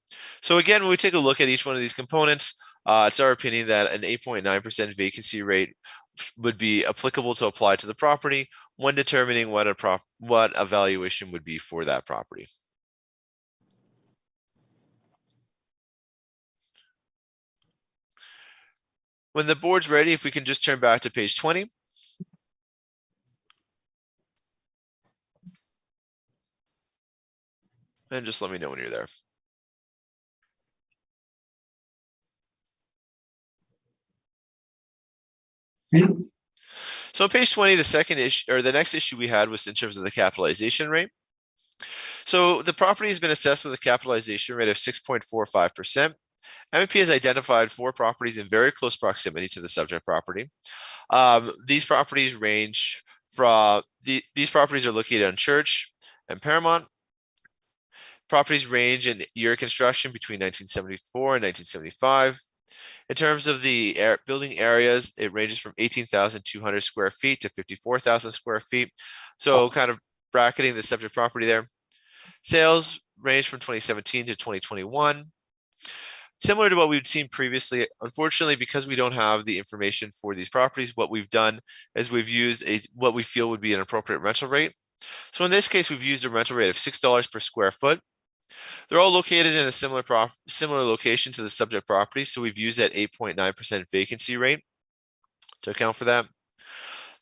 So again, when we take a look at each one of these components, it's our opinion that an 8.9% vacancy rate would be applicable to apply to the property when determining what a valuation would be for that property. When the board's ready, if we can just turn back to page 20. And just let me know when you're there. So on page 20, the second issue or the next issue we had was in terms of the capitalization rate. So the property has been assessed with a capitalization rate of 6.45%. MEP has identified 4 properties in very close proximity to the subject property. These properties range from these properties are located on Church and Paramount. Properties range in year construction between 1974 and 1975. In terms of the building areas, it ranges from 18,200 square feet to 54,000 square feet. So kind of bracketing the subject property there. Sales range from 2017 to 2021. Similar to what we've seen previously, unfortunately, because we don't have the information for these properties, what we've done is we've used what we feel would be an appropriate rental rate. So in this case, we've used a rental rate of $6 per square foot. They're all located in a similar location to the subject property, so we've used that 8.9% vacancy rate to account for that.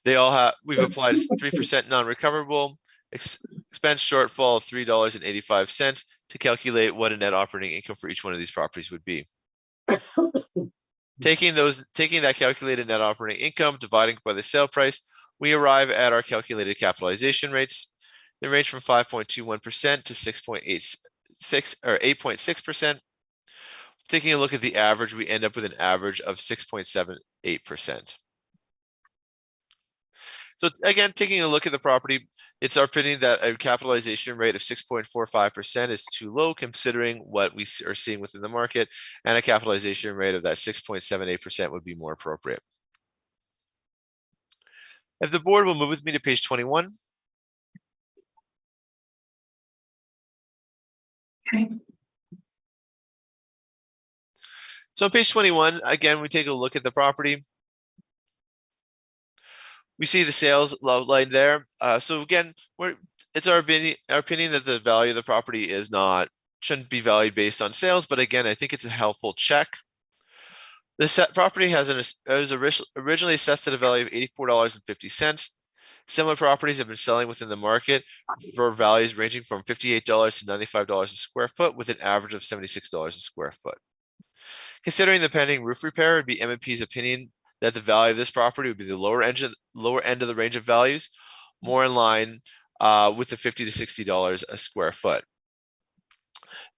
We've applied 3% non-recoverable expense shortfall of $3.85 to calculate what a net operating income for each one of these properties would be. Taking that calculated net operating income, dividing by the sale price, we arrive at our calculated capitalization rates. They range from 5.21% to 8.6%. Taking a look at the average, we end up with an average of 6.78%. So again, taking a look at the property, it's our opinion that a capitalization rate of 6.45% is too low considering what we are seeing within the market, and a capitalization rate of that 6.78% would be more appropriate. If the board will move with me to page 21. So on page 21, again, we take a look at the property. We see the sales outlined there. So again, it's our opinion that the value of the property shouldn't be valued based on sales, but again, I think it's a helpful check. The property was originally assessed at a value of $84.50. Similar properties have been selling within the market for values ranging from $58 to $95 a square foot, with an average of $76 a square foot. Considering the pending roof repair, it'd be M&P's opinion that the value of this property would be the lower end of the range of values, more in line with the $50 to $60 a square foot.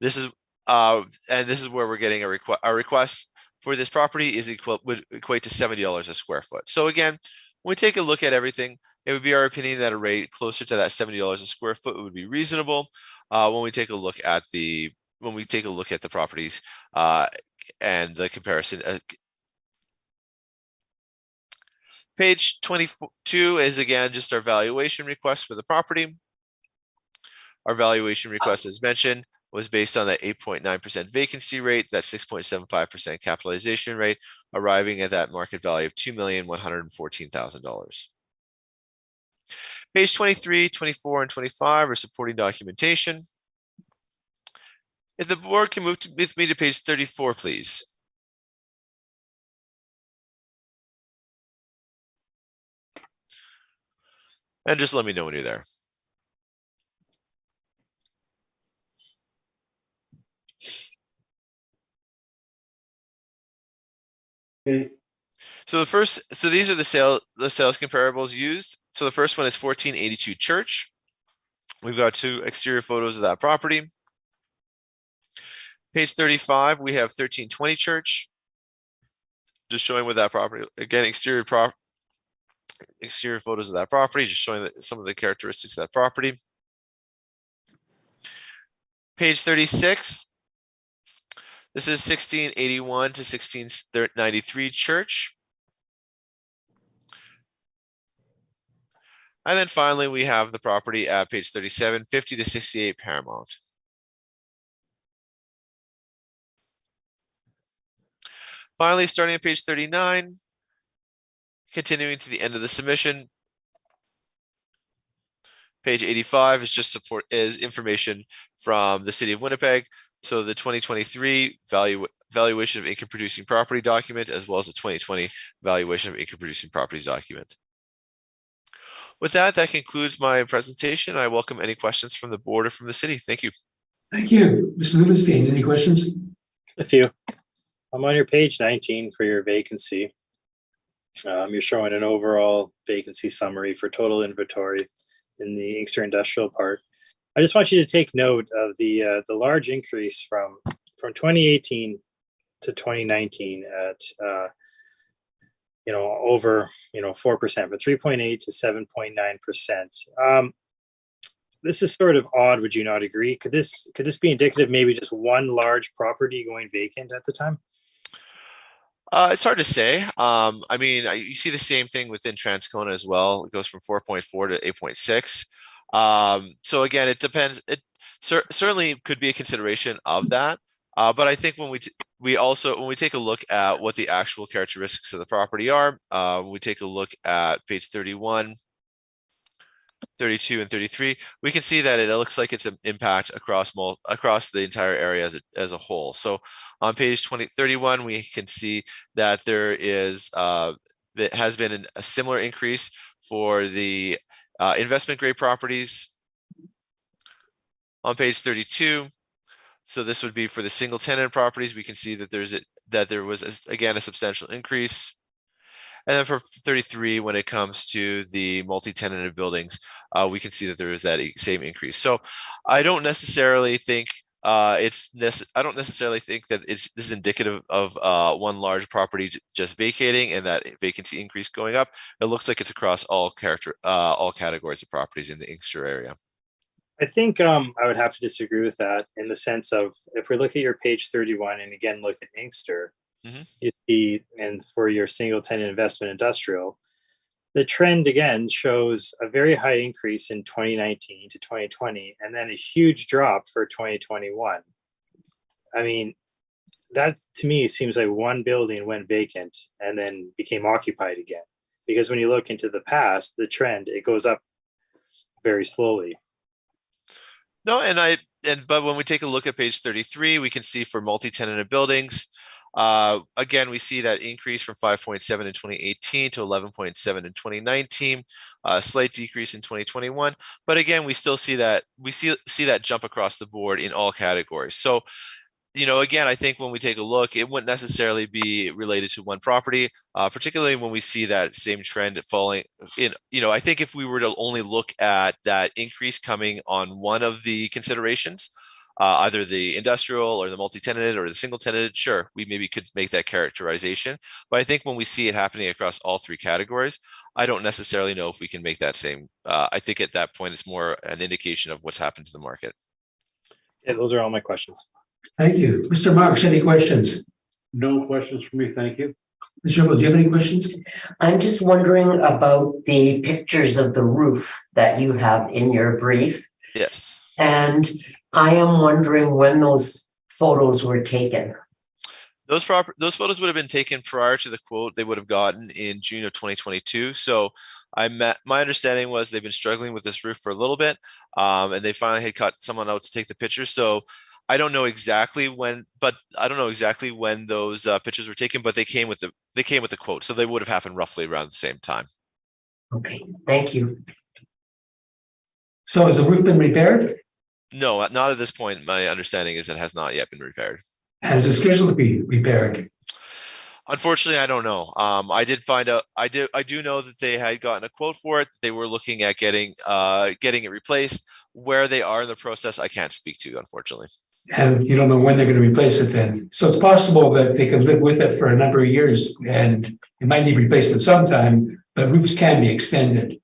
This is where we're getting a request for this property would equate to $70 a square foot. So again, when we take a look at everything, it would be our opinion that a rate closer to that $70 a square foot would be reasonable when we take a look at the properties and the comparison. Page 22 is again just our valuation request for the property. Our valuation request, as mentioned, was based on that 8.9% vacancy rate, that 6.75% capitalization rate, arriving at that market value of $2,114,000. Page 23, 24, and 25 are supporting documentation. If the board can move with me to page 34, please. And just let me know when you're there. Okay. So these are the sales comparables used. So the first one is 1482 Church. We've got 2 exterior photos of that property. Page 35, we have 1320 Church. Just showing with that property. Again, exterior photos of that property, just showing some of the characteristics of that property. Page 36. This is 1681 to 1693 Church. And then finally, we have the property at page 37, 50 to 68 Paramount. Finally, starting at page 39, continuing to the end of the submission, page 85 is information from the City of Winnipeg. So the 2023 valuation of income producing property document, as well as the 2020 valuation of income producing properties document. With that concludes my presentation. I welcome any questions from the board or from the city. Thank you. Thank you. Mr. Rubenstein, any questions? A few. I'm on your page 19 for your vacancy. You're showing an overall vacancy summary for total inventory in the Inkster Industrial Park. I just want you to take note of the large increase from 2018 to 2019 at over 4%, from 3.8 to 7.9%. This is sort of odd. Would you not agree? Could this be indicative maybe just one large property going vacant at the time? It's hard to say. I mean, you see the same thing within Transcona as well. It goes from 4.4 to 8.6. So again, it depends. It certainly could be a consideration of that. But I think when we take a look at what the actual characteristics of the property are, when we take a look at page 31, 32, and 33, we can see that it looks like it's an impact across the entire area as a whole. So on page 31, we can see that there has been a similar increase for the investment grade properties. On page 32, so this would be for the single tenant properties. We can see that there was again a substantial increase. And then for 33, when it comes to the multi-tenanted buildings, we can see that there is that same increase. So I don't necessarily think that this is indicative of one large property just vacating and that vacancy increase going up. It looks like it's across all categories of properties in the Inkster area. I think I would have to disagree with that in the sense of if we look at your page 31 and again look at Inkster, you see, and for your single tenant investment industrial, the trend again shows a very high increase in 2019 to 2020 and then a huge drop for 2021. I mean, that to me seems like one building went vacant and then became occupied again. Because when you look into the past, the trend, it goes up very slowly. No, but when we take a look at page 33, we can see for multi-tenanted buildings, Again, we see that increase from 5.7 in 2018 to 11.7 in 2019, a slight decrease in 2021. But again, we still see that jump across the board in all categories. So, again, I think when we take a look, it wouldn't necessarily be related to one property, particularly when we see that same trend falling in. I think if we were to only look at that increase coming on one of the considerations, either the industrial or the multi-tenanted or the single tenanted, sure, we maybe could make that characterization. But I think when we see it happening across all three categories, I don't necessarily know if we can make that same. I think at that point, it's more an indication of what's happened to the market. Yeah, those are all my questions. Thank you. Mr. Marks, any questions? No questions for me, thank you. Mr. Hill, do you have any questions? I'm just wondering about the pictures of the roof that you have in your brief. Yes. And I am wondering when those photos were taken. Those photos would have been taken prior to the quote they would have gotten in June of 2022. So my understanding was they've been struggling with this roof for a little bit, and they finally had got someone out to take the pictures. So I don't know exactly when, those pictures were taken, but they came with the quote. So they would have happened roughly around the same time. Okay, thank you. So has the roof been repaired? No, not at this point. My understanding is it has not yet been repaired. And is it scheduled to be repaired? Unfortunately, I don't know. I did find out. I do know that they had gotten a quote for it. They were looking at getting it replaced. Where they are in the process, I can't speak to, unfortunately. And you don't know when they're going to replace it then. So it's possible that they could live with it for a number of years and it might need replaced at some time, but roofs can be extended.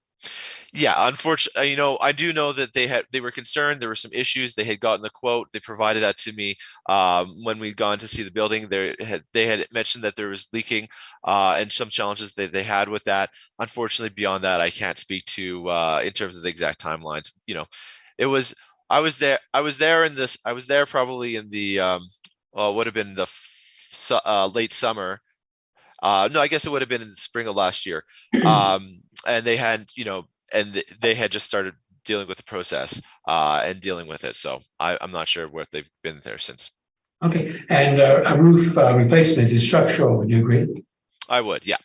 Yeah, unfortunately, I do know that they were concerned. There were some issues. They had gotten the quote. They provided that to me when we'd gone to see the building. They had mentioned that there was leaking and some challenges that they had with that. Unfortunately, beyond that, I can't speak to in terms of the exact timelines. I was there probably in the would have been the late summer. No, I guess it would have been in the spring of last year. And they had, and they had just started dealing with the process and dealing with it. So I'm not sure what they've been there since. Okay. And a roof replacement is structural. Would you agree? I would, yeah.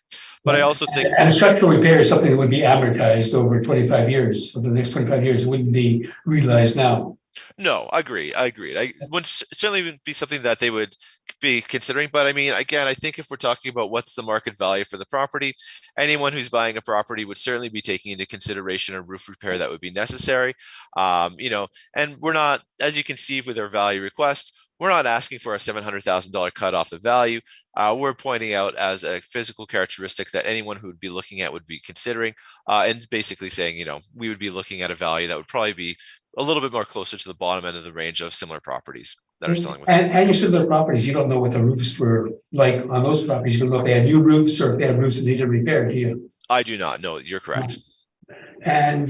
But I also think... And a structural repair is something that would be amortized over 25 years. Over the next 25 years, it wouldn't be realized now. No, I agree. It would certainly be something that they would be considering. But I mean, again, I think if we're talking about what's the market value for the property, anyone who's buying a property would certainly be taking into consideration a roof repair that would be necessary. And we're not, as you can see with our value request, we're not asking for a $700,000 cut off the value. We're pointing out as a physical characteristic that anyone who would be looking at would be considering, and basically saying, we would be looking at a value that would probably be a little bit more closer to the bottom end of the range of similar properties that are selling with. And your similar properties, you don't know what the roofs were like on those properties. You don't know if they had new roofs or if they had roofs that needed repair, do you? I do not. No, you're correct. And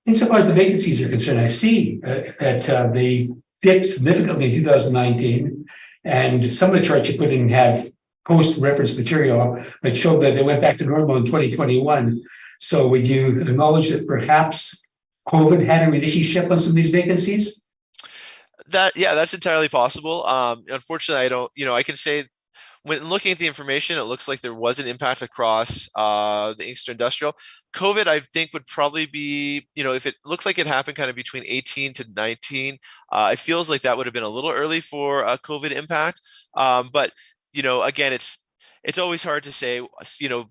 insofar as the vacancies are concerned, I see that they dipped significantly in 2019. And some of the charts you put in have post-reference material that showed that they went back to normal in 2021. So would you acknowledge that perhaps COVID had a relationship on some of these vacancies? That's entirely possible. Unfortunately, I don't, I can say when looking at the information, it looks like there was an impact across the Inkster Industrial. COVID, I think, would probably be, if it looks like it happened kind of between 18 to 19, it feels like that would have been a little early for a COVID impact. But, again, it's always hard to say,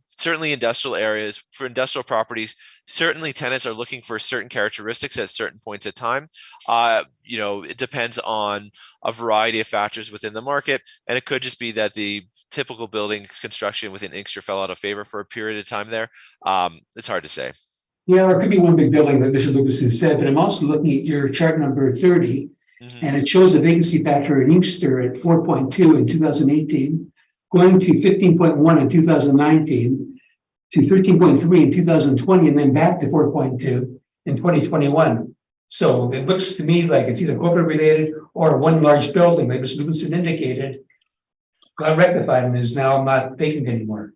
certainly industrial areas, for industrial properties, certainly tenants are looking for certain characteristics at certain points of time. It depends on a variety of factors within the market. And it could just be that the typical building construction within Inkster fell out of favor for a period of time there. It's hard to say. Yeah, there could be one big building that Mr. Lucas has said, but I'm also looking at your chart number 30, and it shows a vacancy factor in Inkster at 4.2 in 2018. Going to 15.1 in 2019, to 13.3 in 2020, and then back to 4.2 in 2021. So it looks to me like it's either COVID related or one large building, like Mr. Lucas indicated, got rectified and is now not vacant anymore.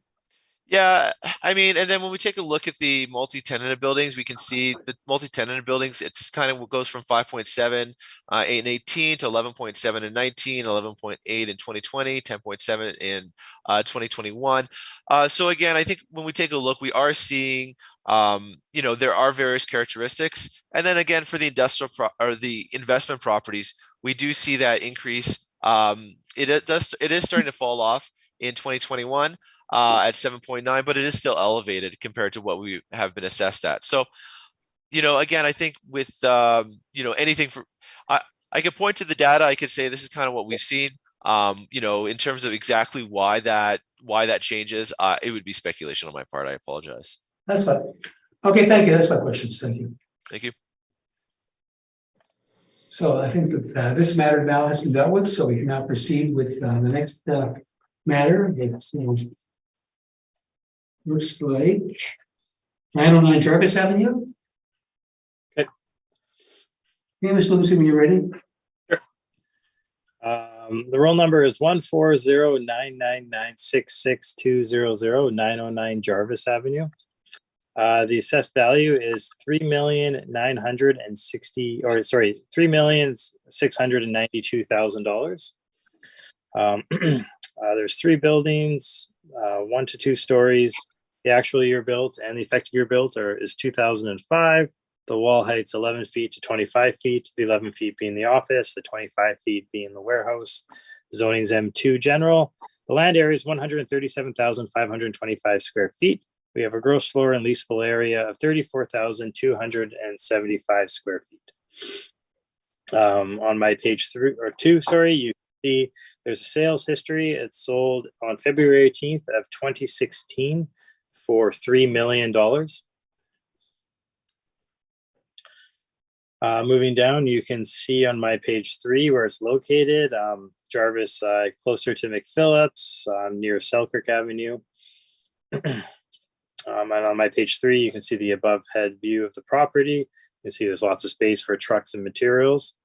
Yeah, I mean, and then when we take a look at the multi-tenanted buildings, we can see the multi-tenanted buildings, it's kind of what goes from 5.7, 8 and 18 to 11.7 and 19, 11.8 in 2020, 10.7 in 2021. So again, I think when we take a look, we are seeing, there are various characteristics. And then again, for the or the investment properties, we do see that increase. It is starting to fall off in 2021 at 7.9, but it is still elevated compared to what we have been assessed at. So, again, I think with, anything I could point to the data. I could say this is kind of what we've seen. In terms of exactly why that changes, it would be speculation on my part. I apologize. That's fine. Okay, thank you. That's my questions. Thank you. Thank you. So I think that this matter now has been dealt with, so we can now proceed with the next matter. It's looks like 909 Jarvis Avenue. Okay. Okay, Ms. Lucy, when you're ready. The roll number is 14099966200 909 Jarvis Avenue. The assessed value is $3,692,000. There's 3 buildings, 1 to 2 stories. The actual year built and the effective year built is 2005. The wall height's 11 feet to 25 feet, the 11 feet being the office, the 25 feet being the warehouse. Zoning's M2 general. The land area is 137,525 square feet. We have a gross floor and leasable area of 34,275 square feet. On my page 2, you see there's a sales history. It's sold on February 18th of 2016 for $3 million. Moving down, you can see on my page 3 where it's located. Jarvis, closer to McPhillips, near Selkirk Avenue. And on my page 3, you can see the above head view of the property. You can see there's lots of space for trucks and materials.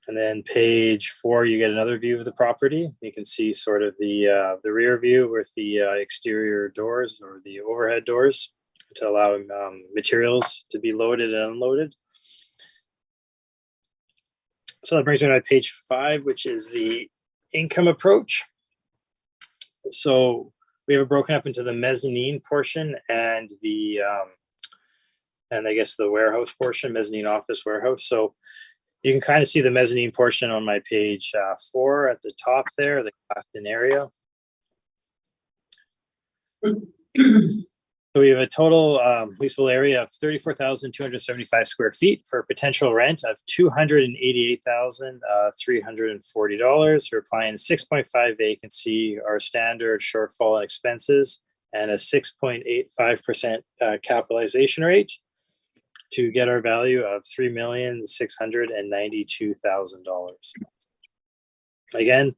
And then page 4, you get another view of the property. You can see sort of the rear view with the exterior doors or the overhead doors to allow materials to be loaded and unloaded. So that brings me to page 5, which is the income approach. So we have it broken up into the mezzanine portion and the and I guess the warehouse portion, mezzanine office warehouse. So you can kind of see the mezzanine portion on my page 4 at the top there, the Clafton area. So we have a total leasable area of 34,275 square feet for a potential rent of $288,340. We're applying 6.5 vacancy, our standard shortfall and expenses, and a 6.85% capitalization rate to get our value of $3,692,000. Again,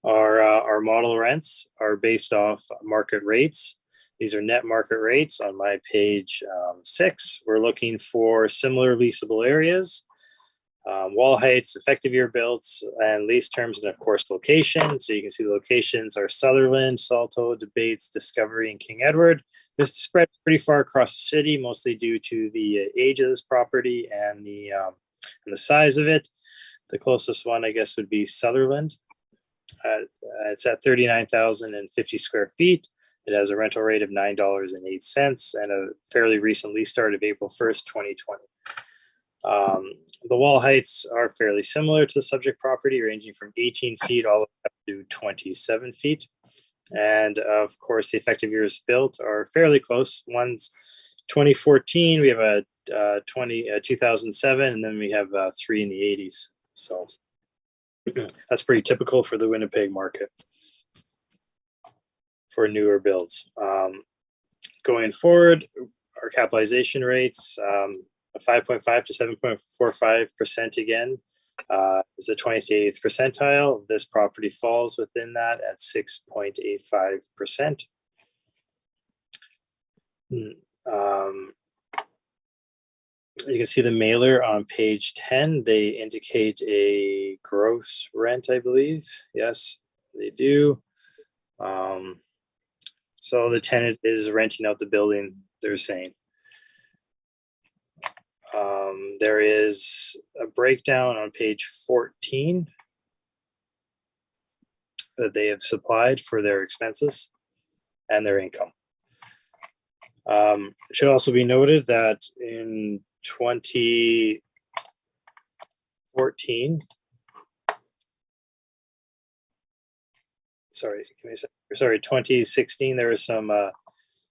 our model rents are based off market rates. These are net market rates on my page 6. We're looking for similar leasable areas, wall heights, effective year built, and lease terms, and of course location. So you can see the locations are Sutherland, Salto, Debates, Discovery, and King Edward. This is spread pretty far across the city, mostly due to the age of this property and the size of it. The closest one, I guess, would be Sutherland. It's at 39,050 square feet. It has a rental rate of $9.08 and a fairly recent lease start of April 1st, 2020. The wall heights are fairly similar to the subject property, ranging from 18 feet all the way up to 27 feet. And of course, the effective years built are fairly close. One's 2014, we have a 2007, and then we have 3 in the 80s. So that's pretty typical for the Winnipeg market for newer builds. Going forward, our capitalization rates, 5.5 to 7.45% again, is the 28th percentile. This property falls within that at 6.85%. You can see the mailer on page 10. They indicate a gross rent, I believe. Yes, they do. So the tenant is renting out the building, they're saying. There is a breakdown on page 14 that they have supplied for their expenses and their income. It should also be noted that in 2014, sorry, 2016, there was some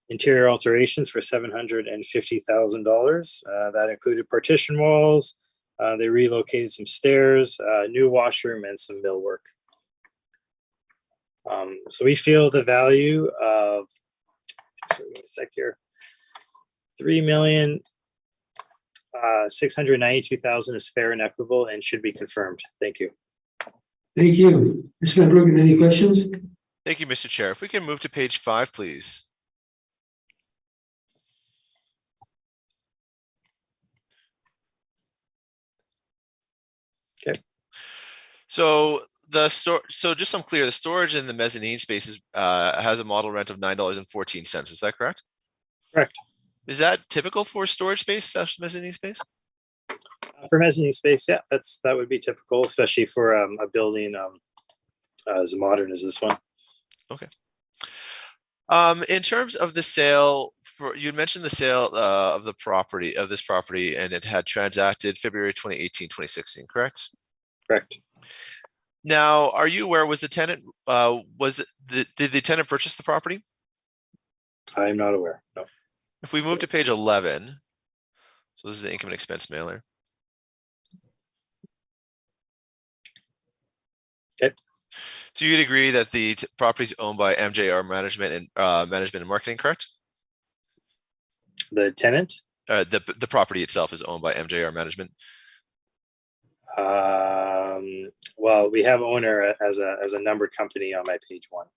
interior alterations for $750,000. That included partition walls. They relocated some stairs, new washroom, and some millwork. So we feel the value of, $3,692,000 is fair and equitable and should be confirmed. Thank you. Thank you. Mr. Van Bruggen, any questions? Thank you, Mr. Chair. If we can move to page 5, please. Okay. So just so I'm clear, the storage in the mezzanine spaces has a model rent of $9.14. Is that correct? Correct. Is that typical for storage space, mezzanine space? For mezzanine space, yeah, that would be typical, especially for a building as modern as this one. Okay. In terms of the sale, you mentioned the sale of this property, and it had transacted February 2018, 2016, correct? Correct. Now, are you aware, was the tenant, did the tenant purchase the property? I'm not aware, no. If we move to page 11, so this is the income and expense mailer. Okay. So you'd agree that the property is owned by MJR Management and Marketing, correct? The tenant? The property itself is owned by MJR Management. Well, we have owner as a numbered company on my page 1,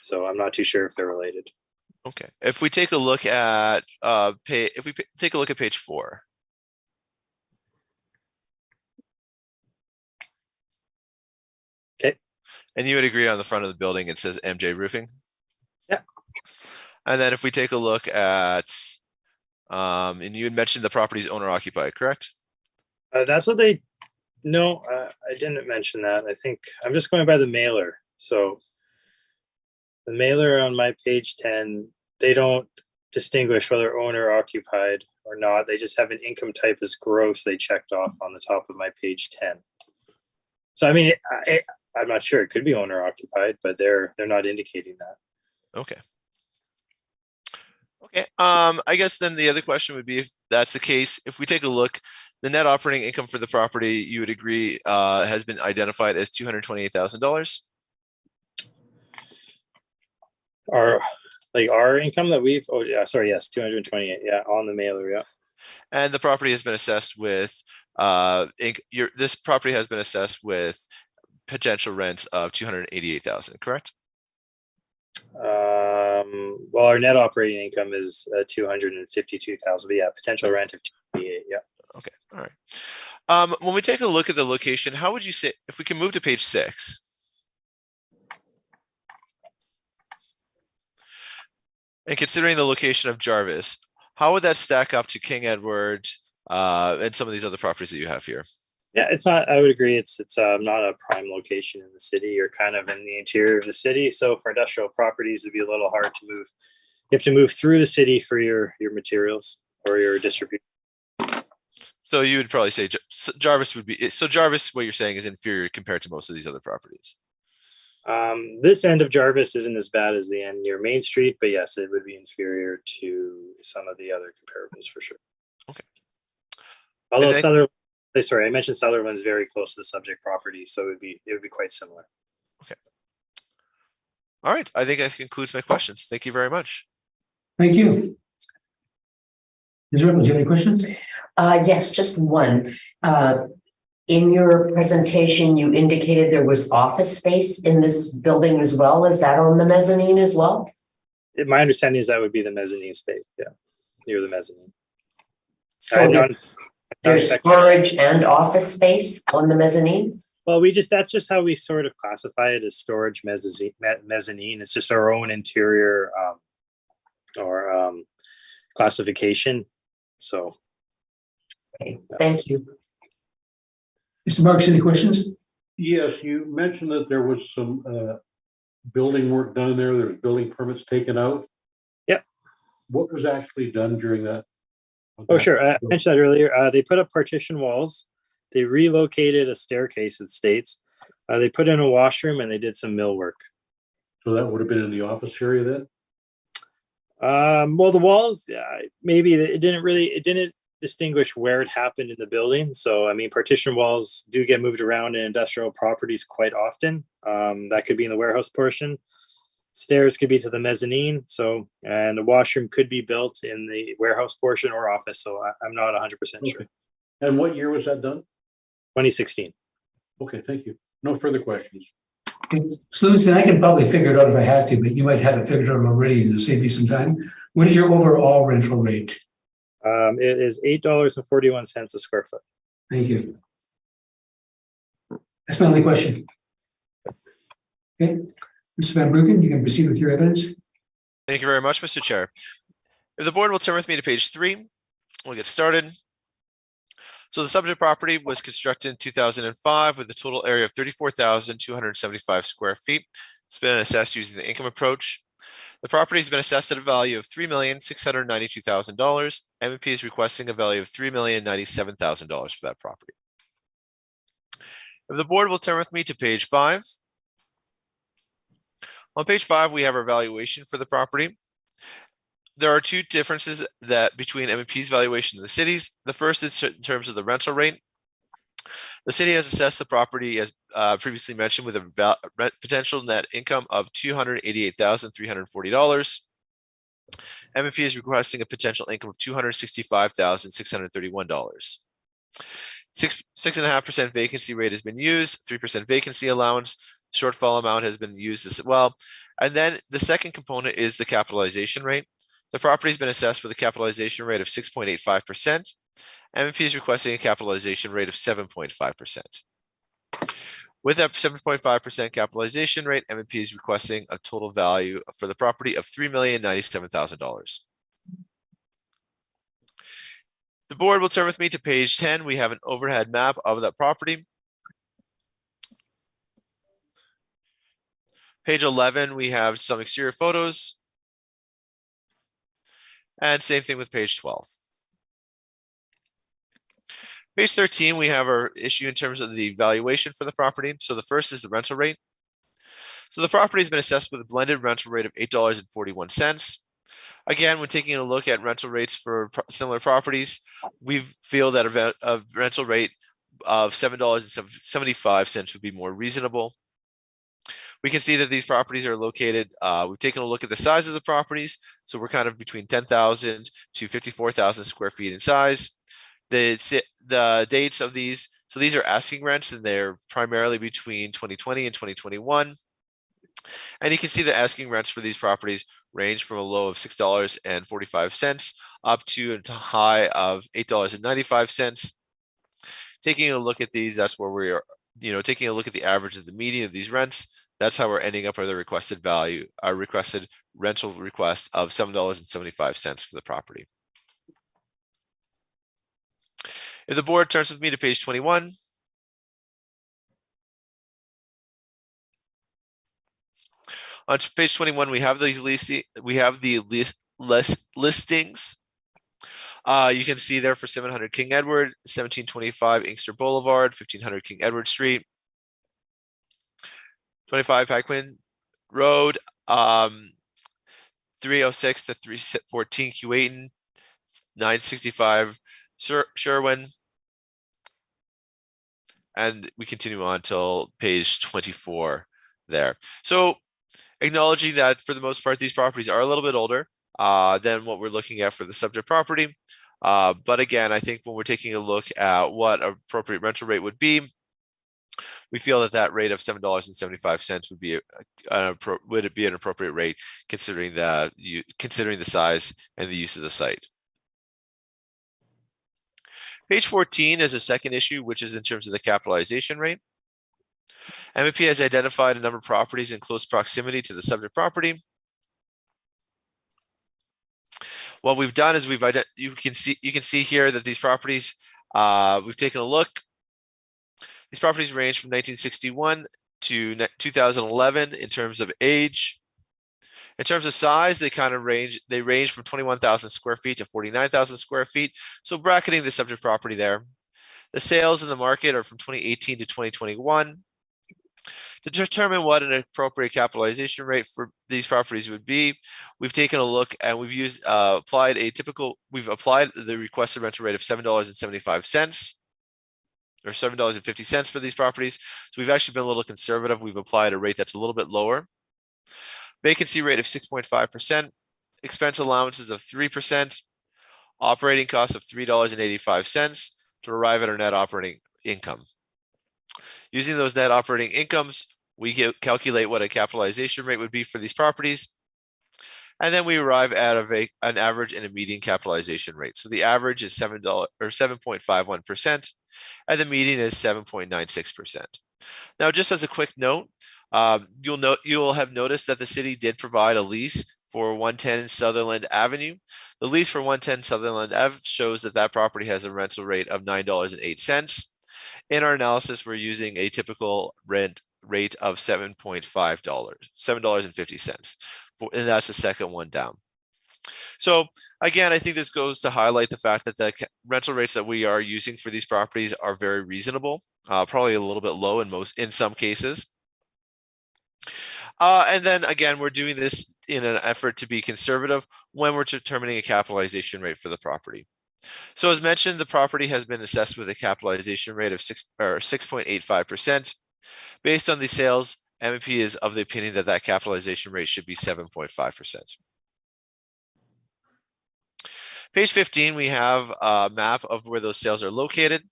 so I'm not too sure if they're related. Okay. If we take a look at take a look at page 4. Okay. And you would agree on the front of the building it says MJ Roofing? Yeah. And then if we take a look at and you had mentioned the property's owner occupied, correct? That's what they. No, I didn't mention that. I think I'm just going by the mailer. So the mailer on my page 10, they don't distinguish whether owner occupied or not. They just have an income type as gross they checked off on the top of my page 10. So I mean, I'm not sure. It could be owner occupied, but they're not indicating that. Okay. Okay. I guess then the other question would be, if that's the case, if we take a look, the net operating income for the property, you would agree, has been identified as $228,000. Our income that we've, oh yeah, sorry, yes, 228, yeah, on the mailer, yeah. And the property has been assessed with, this property has been assessed with potential rents of $288,000, correct? Well, our net operating income is 252,000, but yeah, potential rent of 288, yeah. Okay, all right. When we take a look at the location, how would you say, if we can move to page 6? And considering the location of Jarvis, how would that stack up to King Edward and some of these other properties that you have here? Yeah, it's not, I would agree, it's not a prime location in the city. You're kind of in the interior of the city. So for industrial properties, it'd be a little hard to move. You have to move through the city for your materials or your distribution. So you would probably say Jarvis would be, so Jarvis, what you're saying, is inferior compared to most of these other properties. This end of Jarvis isn't as bad as the end near Main Street, but yes, it would be inferior to some of the other comparables for sure. Okay. Although Sutherland, sorry, I mentioned Sutherland's very close to the subject property, so it would be quite similar. Okay. All right. I think that concludes my questions. Thank you very much. Thank you. Ms. Reynolds, do you have any questions? Yes, just one. In your presentation, you indicated there was office space in this building as well. Is that on the mezzanine as well? My understanding is that would be the mezzanine space, yeah, near the mezzanine. So there's storage and office space on the mezzanine? Well, that's just how we sort of classify it as storage mezzanine. It's just our own interior or classification. So, Okay, thank you. Mr. Marks, any questions? Yes, you mentioned that there was some building work done there. There's building permits taken out. Yep. What was actually done during that? oh, sure. I mentioned that earlier. They put up partition walls. They relocated a staircase, it states. They put in a washroom and they did some millwork. So that would have been in the office area then? Well, the walls, maybe it didn't distinguish where it happened in the building. So, I mean, partition walls do get moved around in industrial properties quite often. That could be in the warehouse portion. Stairs could be to the mezzanine. So, and the washroom could be built in the warehouse portion or office. So I'm not 100% sure. And what year was that done? 2016. Okay, thank you. No further questions. Susan, I can probably figure it out if I have to, but you might have it figured out already and it'll save you some time. What is your overall rental rate? It is $8.41 a square foot. Thank you. That's my only question. Okay, Mr. Van Bruggen, you can proceed with your evidence. Thank you very much, Mr. Chair. If the board will turn with me to page 3, we'll get started. So the subject property was constructed in 2005 with a total area of 34,275 square feet. It's been assessed using the income approach. The property has been assessed at a value of $3,692,000. M&P is requesting a value of $3,097,000 for that property. If the board will turn with me to page 5. On page 5, we have our valuation for the property. There are two differences between M&P's valuation and the city's. The first is in terms of the rental rate. The city has assessed the property, as previously mentioned, with a potential net income of $288,340. M&P is requesting a potential income of $265,631. 6.5% vacancy rate has been used. 3% vacancy allowance. Shortfall amount has been used as well. And then the second component is the capitalization rate. The property has been assessed with a capitalization rate of 6.85%. M&P is requesting a capitalization rate of 7.5%. With that 7.5% capitalization rate, M&P is requesting a total value for the property of $3,097,000. The board will turn with me to page 10. We have an overhead map of that property. Page 11, we have some exterior photos. And same thing with page 12. Page 13, we have our issue in terms of the valuation for the property. So the first is the rental rate. So the property has been assessed with a blended rental rate of $8.41. Again, when taking a look at rental rates for similar properties, we feel that a rental rate of $7.75 would be more reasonable. We can see that these properties are located, we've taken a look at the size of the properties. So we're kind of between 10,000 to 54,000 square feet in size. The dates of these, so these are asking rents and they're primarily between 2020 and 2021. And you can see the asking rents for these properties range from a low of $6.45 up to a high of $8.95. Taking a look at these, that's where we are, taking a look at the average of the median of these rents. That's how we're ending up with a requested value, our requested rental request of $7.75 for the property. If the board turns with me to page 21. On page 21, we have the listings. You can see there for 700 King Edward, 1725 Inkster Boulevard, 1500 King Edward Street, 25 Paquin Road, 306 to 314 Keewatin, 965 Sherwin, and we continue on till page 24 there. So acknowledging that for the most part, these properties are a little bit older than what we're looking at for the subject property. But again, I think when we're taking a look at what an appropriate rental rate would be, we feel that that rate of $7.75 would be an appropriate rate considering the size and the use of the site. Page 14 is a second issue, which is in terms of the capitalization rate. MVP has identified a number of properties in close proximity to the subject property. What we've done is you can see here that these properties, we've taken a look. These properties range from 1961 to 2011 in terms of age. In terms of size, they range from 21,000 square feet to 49,000 square feet. So bracketing the subject property there. The sales in the market are from 2018 to 2021. To determine what an appropriate capitalization rate for these properties would be, we've taken a look and we've applied the requested rental rate of $7.75 or $7.50 for these properties. So we've actually been a little conservative. We've applied a rate that's a little bit lower. Vacancy rate of 6.5%, expense allowances of 3%, operating costs of $3.85 to arrive at our net operating income. Using those net operating incomes, we calculate what a capitalization rate would be for these properties. And then we arrive at an average and a median capitalization rate. So the average is $7.51%, and the median is 7.96%. Now, just as a quick note, you'll have noticed that the city did provide a lease for 110 Sutherland Avenue. The lease for 110 Sutherland Ave shows that property has a rental rate of $9.08. In our analysis, we're using a typical rent rate of $7.50, and that's the second one down. So again, I think this goes to highlight the fact that the rental rates that we are using for these properties are very reasonable, probably a little bit low in some cases. And then again, we're doing this in an effort to be conservative when we're determining a capitalization rate for the property. So as mentioned, the property has been assessed with a capitalization rate of 6.85%. Based on the sales, MVP is of the opinion that capitalization rate should be 7.5%. Page 15, we have a map of where those sales are located.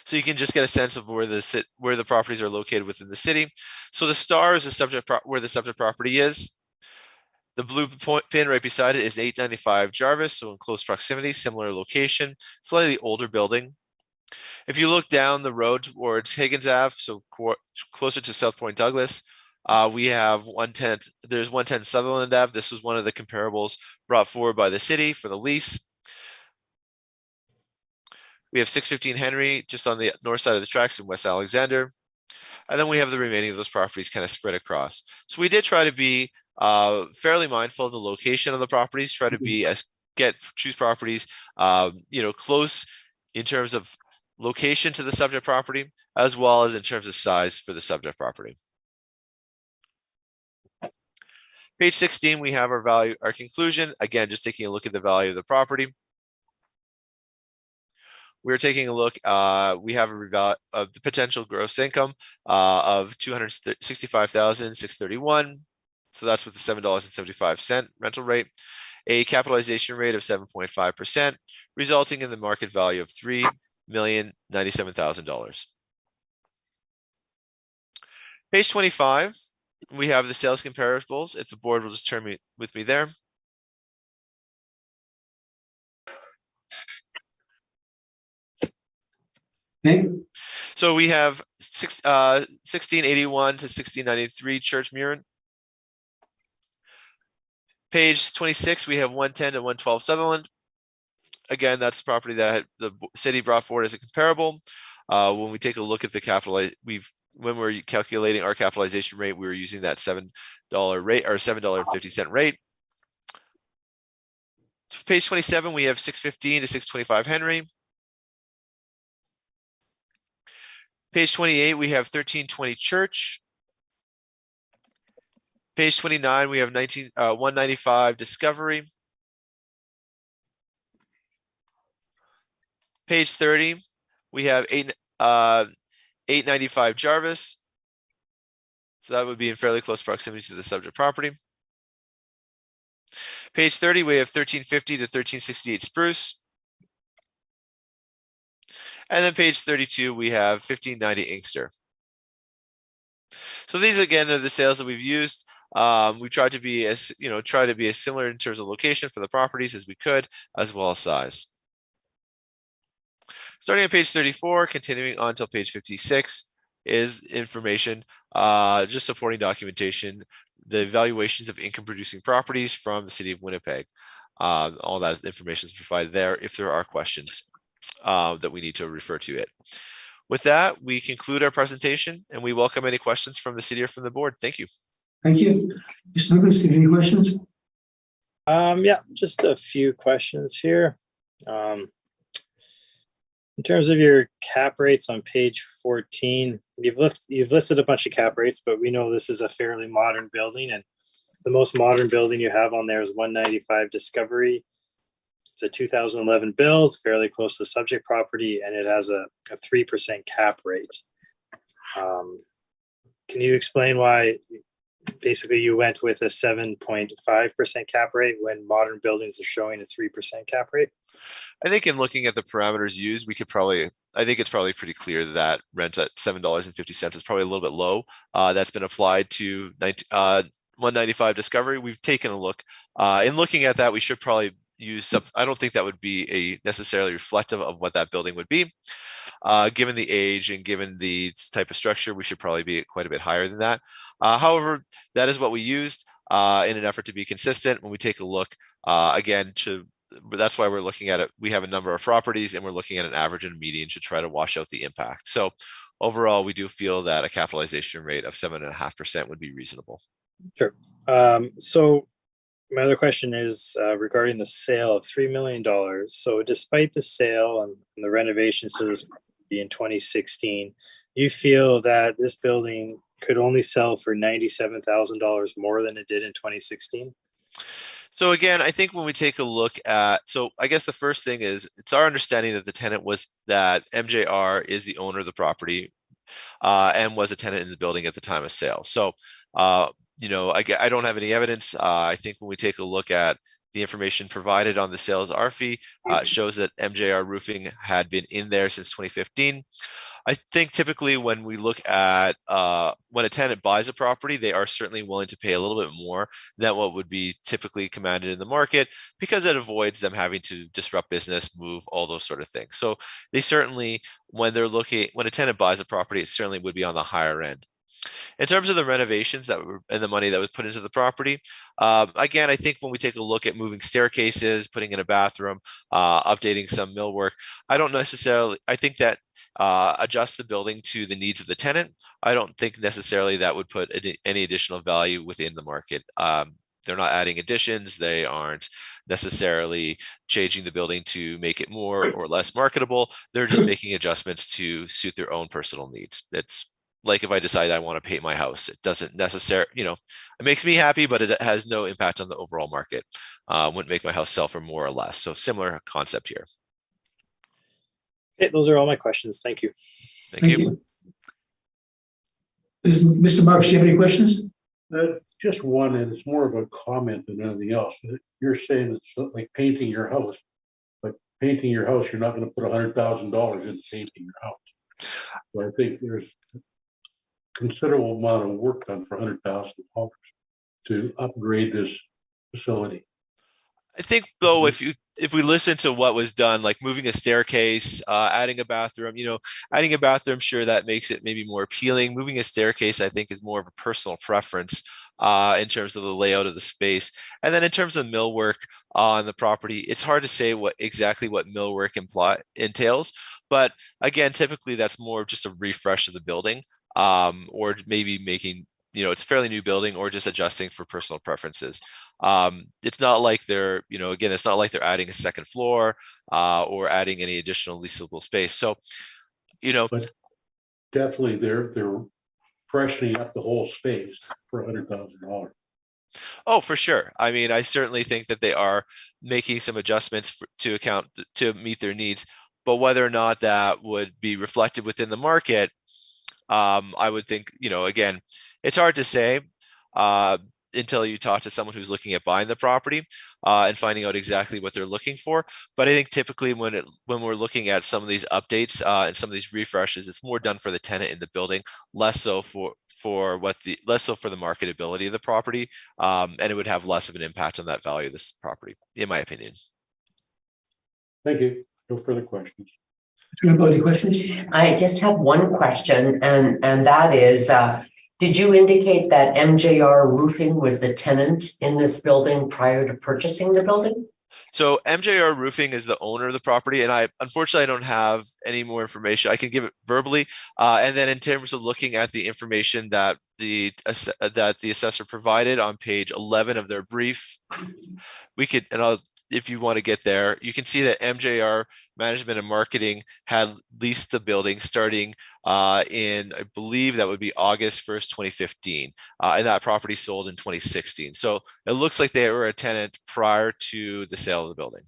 So you can just get a sense of where the properties are located within the city. So the star is where the subject property is. The blue pin right beside it is 895 Jarvis, so in close proximity, similar location, slightly older building. If you look down the road towards Higgins Ave, so closer to South Point Douglas, we have 110. There's 110 Sutherland Ave. This was one of the comparables brought forward by the city for the lease. We have 615 Henry just on the north side of the tracks in West Alexander. And then we have the remaining of those properties kind of spread across. So we did try to be fairly mindful of the location of the properties, try to choose properties, close in terms of location to the subject property, as well as in terms of size for the subject property. Page 16, we have our conclusion. Again, just taking a look at the value of the property. We're taking a look, we have the potential gross income of $265,631. So that's with the $7.75 rental rate, a capitalization rate of 7.5%, resulting in the market value of $3,097,000. Page 25, we have the sales comparables. If the board will just turn with me there. Okay. So we have 1681 to 1693 Church Murin. Page 26, we have 110 to 112 Sutherland. Again, that's the property that the city brought forward as a comparable. When we take a look at the when we're calculating our capitalization rate, we were using that $7 rate or $7.50 rate. Page 27, we have 615 to 625 Henry. Page 28, we have 1320 Church. Page 29, we have 195 Discovery. Page 30, we have 895 Jarvis. So that would be in fairly close proximity to the subject property. Page 30, we have 1350 to 1368 Spruce. And then page 32, we have 1590 Inkster. So these again are the sales that we've used. We tried to be as similar in terms of location for the properties as we could, as well as size. Starting on page 34, continuing on until page 56, is information, just supporting documentation, the evaluations of income producing properties from the city of Winnipeg. All that information is provided there if there are questions that we need to refer to it. With that, we conclude our presentation and we welcome any questions from the city or from the board. Thank you. Thank you. Mr. Lucas, do you have any questions? Yeah, just a few questions here. In terms of your cap rates on page 14, you've listed a bunch of cap rates, but we know this is a fairly modern building, and the most modern building you have on there is 195 Discovery. It's a 2011 build, fairly close to the subject property, and it has a 3% cap rate. Can you explain why basically you went with a 7.5% cap rate when modern buildings are showing a 3% cap rate? I think in looking at the parameters used, I think it's probably pretty clear that rent at $7.50 is probably a little bit low. That's been applied to 195 Discovery. We've taken a look. In looking at that, we should probably use some. I don't think that would be necessarily reflective of what that building would be. Given the age and given the type of structure, we should probably be quite a bit higher than that. However, that is what we used in an effort to be consistent. When we take a look that's why we're looking at it. We have a number of properties and we're looking at an average and a median to try to wash out the impact. So overall, we do feel that a capitalization rate of 7.5% would be reasonable. Sure. So my other question is regarding the sale of $3 million. So despite the sale and the renovations to this property in 2016, you feel that this building could only sell for $97,000 more than it did in 2016? So again, I think when we take a look at, so I guess the first thing is it's our understanding that the tenant was that MJR is the owner of the property and was a tenant in the building at the time of sale. So, I don't have any evidence. I think when we take a look at the information provided on the sales RFI, it shows that MJR Roofing had been in there since 2015. I think typically when we look at when a tenant buys a property, they are certainly willing to pay a little bit more than what would be typically commanded in the market because it avoids them having to disrupt business, move, all those sort of things. So they certainly, when a tenant buys a property, it certainly would be on the higher end. In terms of the renovations and the money that was put into the property, again, I think when we take a look at moving staircases, putting in a bathroom, updating some millwork, I think that adjust the building to the needs of the tenant. I don't think necessarily that would put any additional value within the market. They're not adding additions. They aren't necessarily changing the building to make it more or less marketable. They're just making adjustments to suit their own personal needs. It's like if I decide I want to paint my house, it doesn't necessarily, it makes me happy, but it has no impact on the overall market. Wouldn't make my house sell for more or less. So similar concept here. Okay, those are all my questions. Thank you. Thank you. Mr. Marks, do you have any questions? Just one, and it's more of a comment than anything else. You're saying it's like painting your house, but painting your house, you're not going to put $100,000 into painting your house. So I think there's a considerable amount of work done for $100,000 to upgrade this facility. I think though, if we listen to what was done, like moving a staircase, adding a bathroom, sure, that makes it maybe more appealing. Moving a staircase, I think, is more of a personal preference in terms of the layout of the space. And then in terms of millwork on the property, it's hard to say exactly what millwork entails. But again, typically that's more just a refresh of the building, or maybe making, it's a fairly new building, or just adjusting for personal preferences. It's not like they're adding a second floor or adding any additional leasable space. So, but definitely they're freshening up the whole space for $100,000. Oh, for sure. I mean, I certainly think that they are making some adjustments to meet their needs, but whether or not that would be reflected within the market, I would think, again, it's hard to say until you talk to someone who's looking at buying the property and finding out exactly what they're looking for. But I think typically when we're looking at some of these updates and some of these refreshes, it's more done for the tenant in the building, less so for the marketability of the property, and it would have less of an impact on that value of this property, in my opinion. Thank you. No further questions. Any questions? I just have one question, and that is, did you indicate that MJR Roofing was the tenant in this building prior to purchasing the building? So MJR Roofing is the owner of the property, and I unfortunately don't have any more information. I can give it verbally, and then in terms of looking at the information that the assessor provided on page 11 of their brief, we could, and I'll, if you want to get there, you can see that MJR Management and Marketing had leased the building starting in, I believe that would be August 1st, 2015. And that property sold in 2016. So it looks like they were a tenant prior to the sale of the building.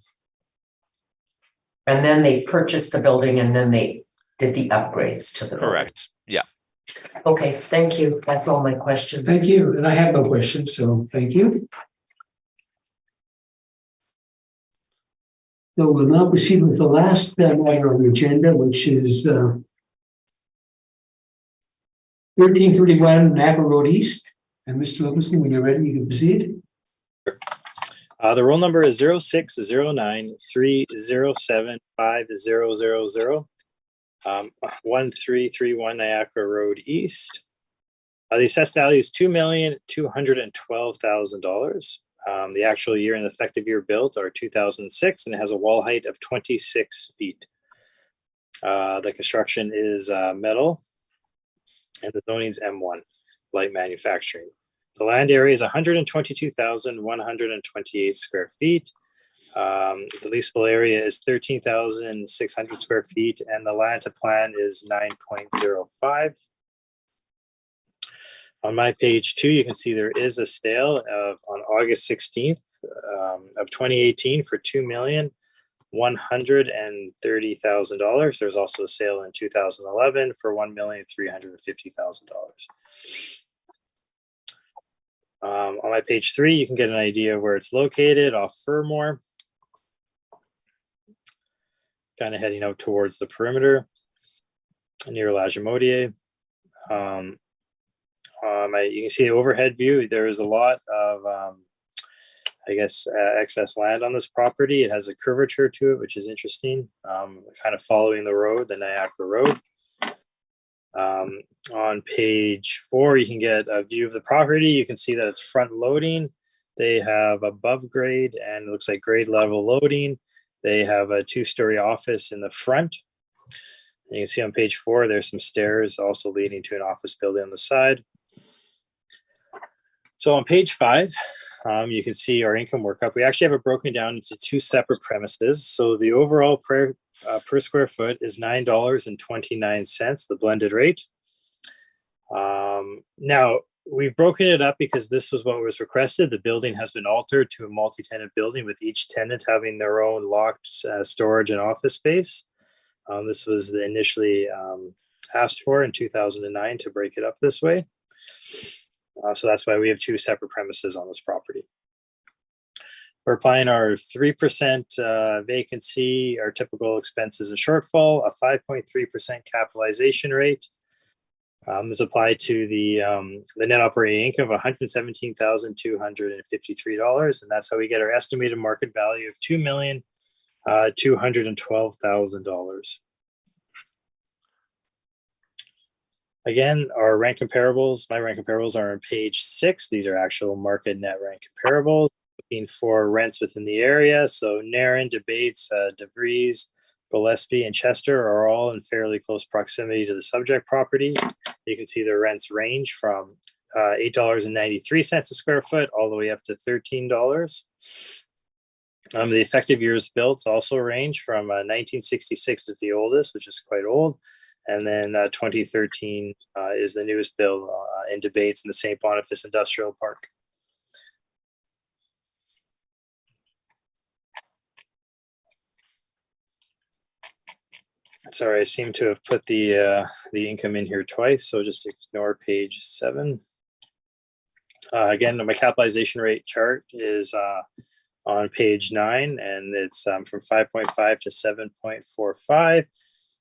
And then they purchased the building and then they did the upgrades to the building. Correct. Yeah. Okay, thank you. That's all my questions. Thank you. And I have no questions, so thank you. So we'll now proceed with the last matter on the agenda, which is 1331 Napa Road East. And Mr. Livingston, when you're ready, you can proceed. The roll number is 0609307500, 1331 Niagara Road East. The assessed value is $2,212,000. The actual year and effective year built are 2006, and it has a wall height of 26 feet. The construction is metal, and the zoning is M1, light manufacturing. The land area is 122,128 square feet. The leasable area is 13,600 square feet, and the land to plan is 9.05. On my page 2, you can see there is a sale on August 16th of 2018 for $2,130,000. There's also a sale in 2011 for $1,350,000. On my page 3, you can get an idea of where it's located off Fermor, kind of heading out towards the perimeter near La Jamodier. You can see the overhead view. There is a lot of, excess land on this property. It has a curvature to it, which is interesting, kind of following the road, the Niagara Road. On page 4, you can get a view of the property. You can see that it's front loading. They have above grade and it looks like grade level loading. They have a 2-story office in the front. And you can see on page 4, there's some stairs also leading to an office building on the side. So on page 5, you can see our income workup. We actually have it broken down into 2 separate premises. So the overall per square foot is $9.29, the blended rate. Now, we've broken it up because this was what was requested. The building has been altered to a multi-tenant building with each tenant having their own locked storage and office space. This was initially asked for in 2009 to break it up this way. So that's why we have 2 separate premises on this property. We're applying our 3% vacancy, our typical expenses and shortfall, a 5.3% capitalization rate. Is applied to the net operating income of $117,253, and that's how we get our estimated market value of $2,212,000. Again, our rent comparables, my rent comparables are on page 6. These are actual market net rent comparables, looking for rents within the area. So Narren, Debates, DeVries, Gillespie, and Chester are all in fairly close proximity to the subject property. You can see the rents range from $8.93 a square foot all the way up to $13. The effective years built also range from 1966 is the oldest, which is quite old. And then 2013 is the newest build in Debates in the St. Boniface Industrial Park. Sorry, I seem to have put the income in here twice, so just ignore page 7. Again, my capitalization rate chart is on page 9, and it's from 5.5 to 7.45.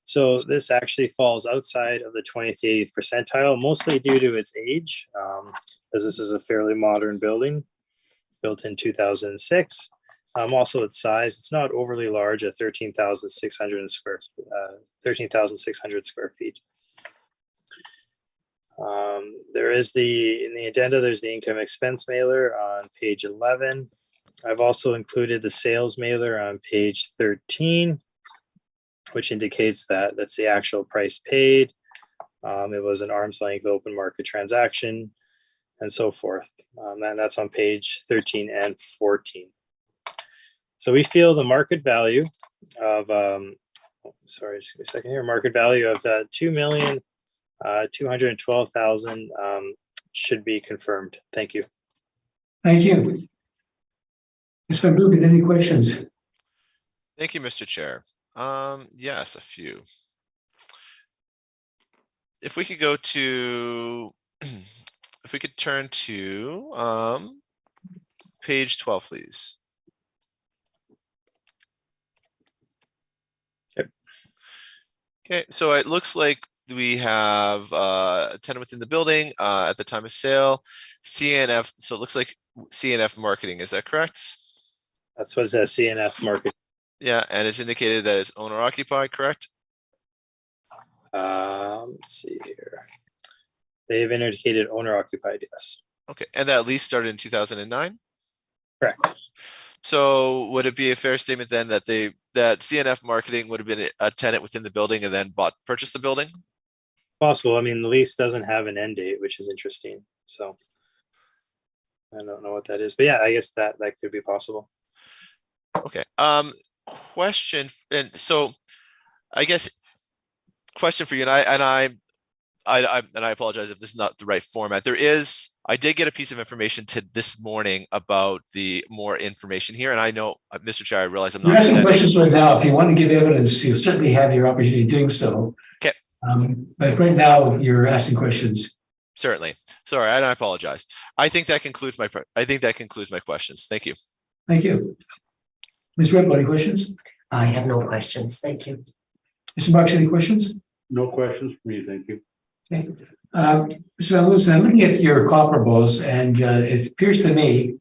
So this actually falls outside of the 20th to 80th percentile, mostly due to its age, as this is a fairly modern building, built in 2006. Also its size, it's not overly large at 13,600 square feet. There is in the addenda, there's the income expense mailer on page 11. I've also included the sales mailer on page 13, which indicates that that's the actual price paid. It was an arm's length open market transaction and so forth. And that's on page 13 and 14. So we feel the market value of, sorry, just give me a second here, market value of $2,212,000 should be confirmed. Thank you. Thank you. Ms. Van Rugen, any questions? Thank you, Mr. Chair. Yes, a few. If we could go to, if we could turn to page 12, please. Okay, so it looks like we have a tenant within the building at the time of sale, CNF. So it looks like CNF Marketing. Is that correct? That's what it says, CNF Market. Yeah, and it's indicated that it's owner occupied, correct? Let's see here. They've indicated owner occupied, yes. Okay, and that lease started in 2009? Correct. So would it be a fair statement then that that CNF Marketing would have been a tenant within the building and then purchased the building? Possible. I mean, the lease doesn't have an end date, which is interesting. So I don't know what that is, but yeah, I guess that could be possible. Okay. Question, and so I guess question for you, and I apologize if this is not the right format. I did get a piece of information this morning about the more information here, and I know, Mr. Chair, I realize I'm not. You're asking questions right now. If you want to give evidence, you'll certainly have your opportunity doing so. Okay. But right now, you're asking questions. Certainly. Sorry, I apologize. I think that concludes my questions. Thank you. Thank you. Ms. Redd, any questions? I have no questions. Thank you. Mr. Marks, any questions? No questions for me, thank you. Okay. Mr. Van Loosen, I'm looking at your comparables, and it appears to me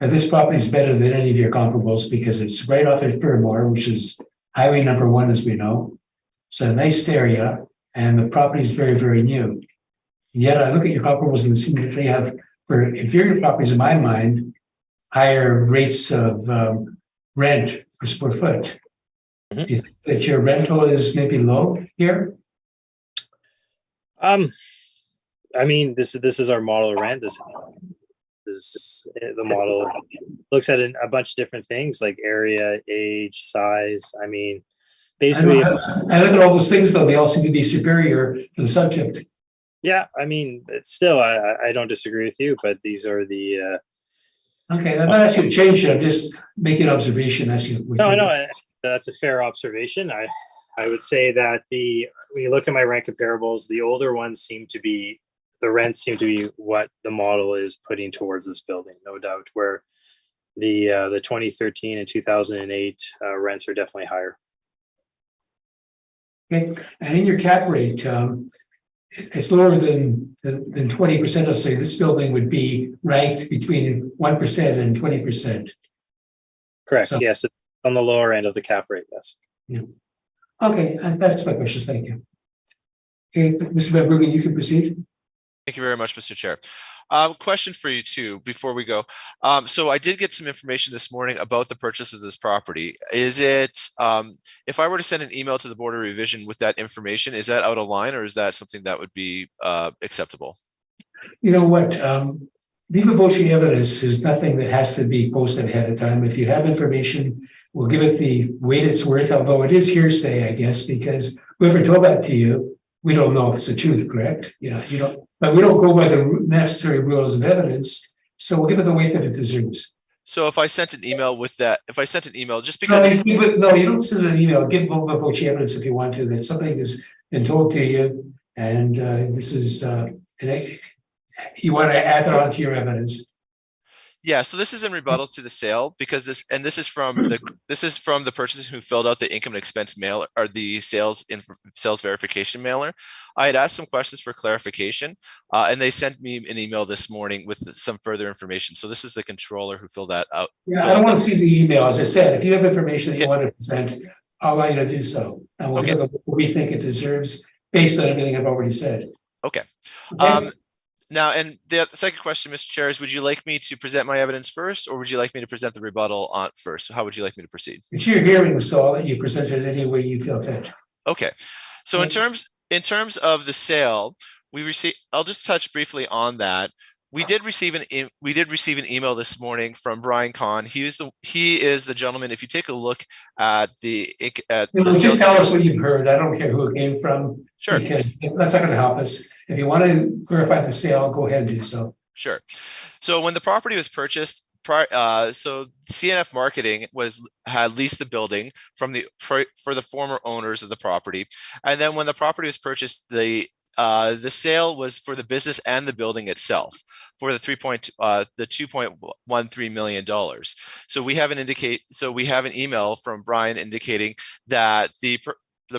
that this property is better than any of your comparables because it's right off at Furmore, which is highway number 1, as we know. It's a nice area, and the property is very, very new. Yet I look at your comparables and it seems that they have, for inferior properties in my mind, higher rates of rent per square foot. Mm-hmm. Do you think that your rental is maybe low here? I mean, this is our model rent. This is the model looks at a bunch of different things like area, age, size. I mean, basically, I look at all those things though; they all seem to be superior to the subject. Yeah, I mean, it's still I don't disagree with you, but these are the. Okay, I'm not asking you to change it. I'm just making an observation. No, that's a fair observation. I would say that when you look at my rent comparables, the older ones the rents seem to be what the model is putting towards this building, no doubt, where the 2013 and 2008 rents are definitely higher. Okay, and in your cap rate, it's lower than 20%. I'll say this building would be ranked between 1% and 20%. Correct. So, yes, it's on the lower end of the cap rate. Yes. Yeah. Okay, that's my questions. Thank you. Okay, Mr. Van Bruggen, you can proceed. Thank you very much, Mr. Chair. Question for you too, before we go. So I did get some information this morning about the purchase of this property. Is it, if I were to send an email to the Board of Revision with that information, is that out of line or is that something that would be acceptable? You know what? Viva voce evidence is nothing that has to be posted ahead of time. If you have information, we'll give it the weight it's worth, although it is hearsay, I guess, because whoever told that to you, we don't know if it's the truth, correct? You don't. But we don't go by the necessary rules of evidence, so we'll give it the weight that it deserves. So if I sent an email with that, just because no, you don't send an email. Give Viva voce evidence if you want to. That something has been told to you, and this is you want to add that onto your evidence. Yeah, so this is in rebuttal to the sale because this is from the person who filled out the income and expense mail or the sales verification mailer. I had asked some questions for clarification, and they sent me an email this morning with some further information. So this is the controller who filled that out. Yeah, I don't want to see the email. As I said, if you have information that you want to present, I'll allow you to do so. And we'll give it what we think it deserves based on everything I've already said. Okay. Okay? Now, and the second question, Mr. Chair, is would you like me to present my evidence first, or would you like me to present the rebuttal on first? So how would you like me to proceed? It's your hearing, so I'll let you present it any way you feel fit. Okay. So in terms of the sale, I'll just touch briefly on that. We did receive an email this morning from Brian Kahn. He is the gentleman. If you take a look at just tell us what you've heard. I don't care who it came from. Sure. Because that's not going to help us. If you want to verify the sale, go ahead and do so. Sure. So when the property was purchased, so CNF Marketing had leased the building for the former owners of the property, and then when the property was purchased, the sale was for the business and the building itself for the $2.13 million. So we have an email from Brian indicating that the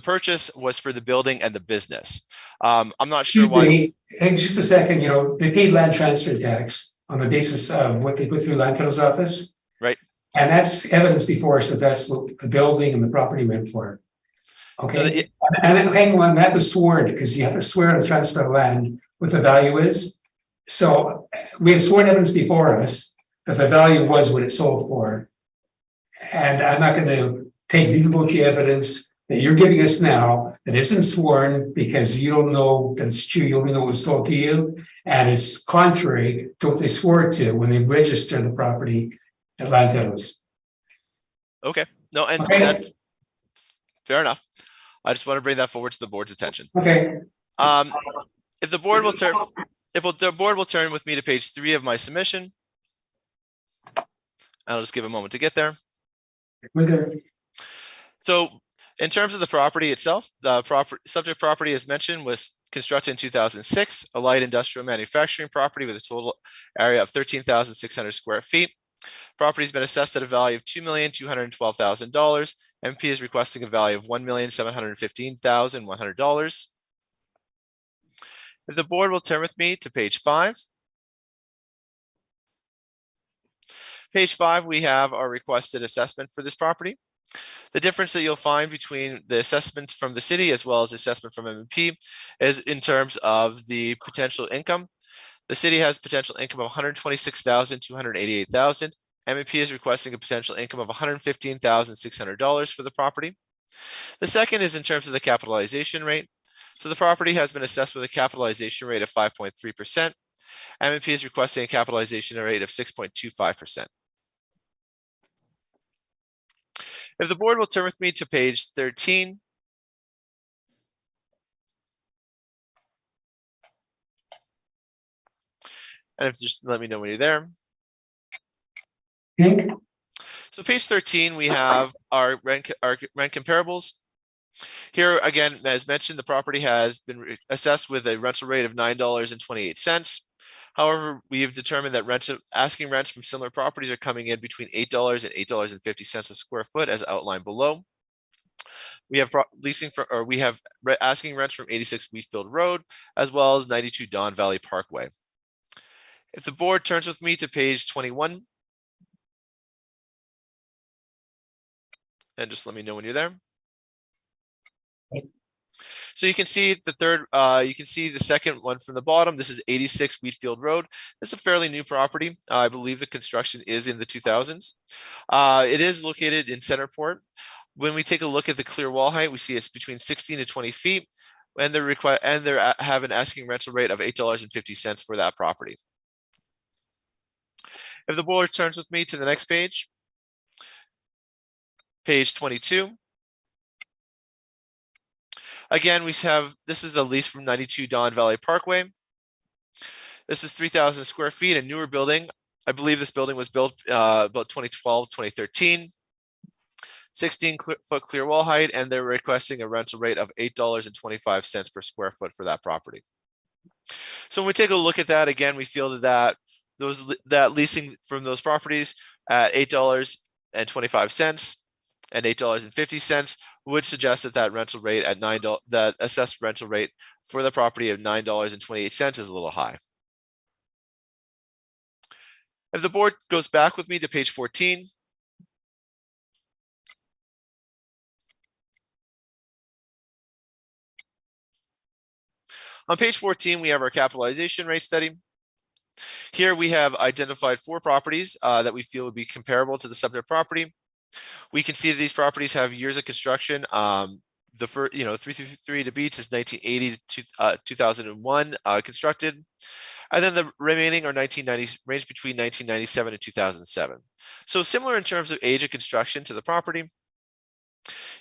purchase was for the building and the business. I'm not sure why. And just a second, they paid land transfer tax on the basis of what they put through land titles office. Right. And that's evidence before us that that's what the building and the property went for. Okay. So and hang on, that was sworn because you have to swear on the transfer of land what the value is. So we have sworn evidence before us that the value was what it sold for. And I'm not going to take the evidence that you're giving us now that isn't sworn because you don't know that it's true. You only know what was told to you. And it's contrary to what they swore to when they registered the property at land titles. Okay. No, and that's fair enough. I just want to bring that forward to the board's attention. Okay. If the board will turn with me to page 3 of my submission. I'll just give a moment to get there. We're there. So in terms of the property itself, the subject property, as mentioned, was constructed in 2006, a light industrial manufacturing property with a total area of 13,600 square feet. Property has been assessed at a value of $2,212,000. MP is requesting a value of $1,715,100. If the board will turn with me to page 5. Page 5, we have our requested assessment for this property. The difference that you'll find between the assessment from the city as well as assessment from MP is in terms of the potential income. The city has potential income of $126,288,000. MP is requesting a potential income of $115,600 for the property. The second is in terms of the capitalization rate. So the property has been assessed with a capitalization rate of 5.3%. MP is requesting a capitalization rate of 6.25%. If the board will turn with me to page 13. And if just let me know when you're there. Okay. So page 13, we have our rent comparables. Here again, as mentioned, the property has been assessed with a rental rate of $9.28. However, we have determined that asking rents from similar properties are coming in between $8 and $8.50 a square foot, as outlined below. We have asking rents from 86 Wheatfield Road, as well as 92 Don Valley Parkway. If the board turns with me to page 21, and just let me know when you're there. So you can see the second one from the bottom. This is 86 Wheatfield Road. This is a fairly new property. I believe the construction is in the 2000s. It is located in Centerport. When we take a look at the clear wall height, we see it's between 16 to 20 feet, and they have an asking rental rate of $8.50 for that property. If the board turns with me to the next page, page 22. Again, this is the lease from 92 Don Valley Parkway. This is 3,000 square feet, a newer building. I believe this building was built about 2012, 2013. 16-foot clear wall height, and they're requesting a rental rate of $8.25 per square foot for that property. So when we take a look at that, again, we feel that that leasing from those properties at $8.25 and $8.50 would suggest that rental rate at $9, that assessed rental rate for the property of $9.28 is a little high. If the board goes back with me to page 14, on page 14, we have our capitalization rate study. Here we have identified 4 properties that we feel would be comparable to the subject property. We can see that these properties have years of construction. The first, 333 to Beats is 1980 to 2001 constructed. And then the remaining are 1990s, range between 1997 and 2007. So similar in terms of age of construction to the property.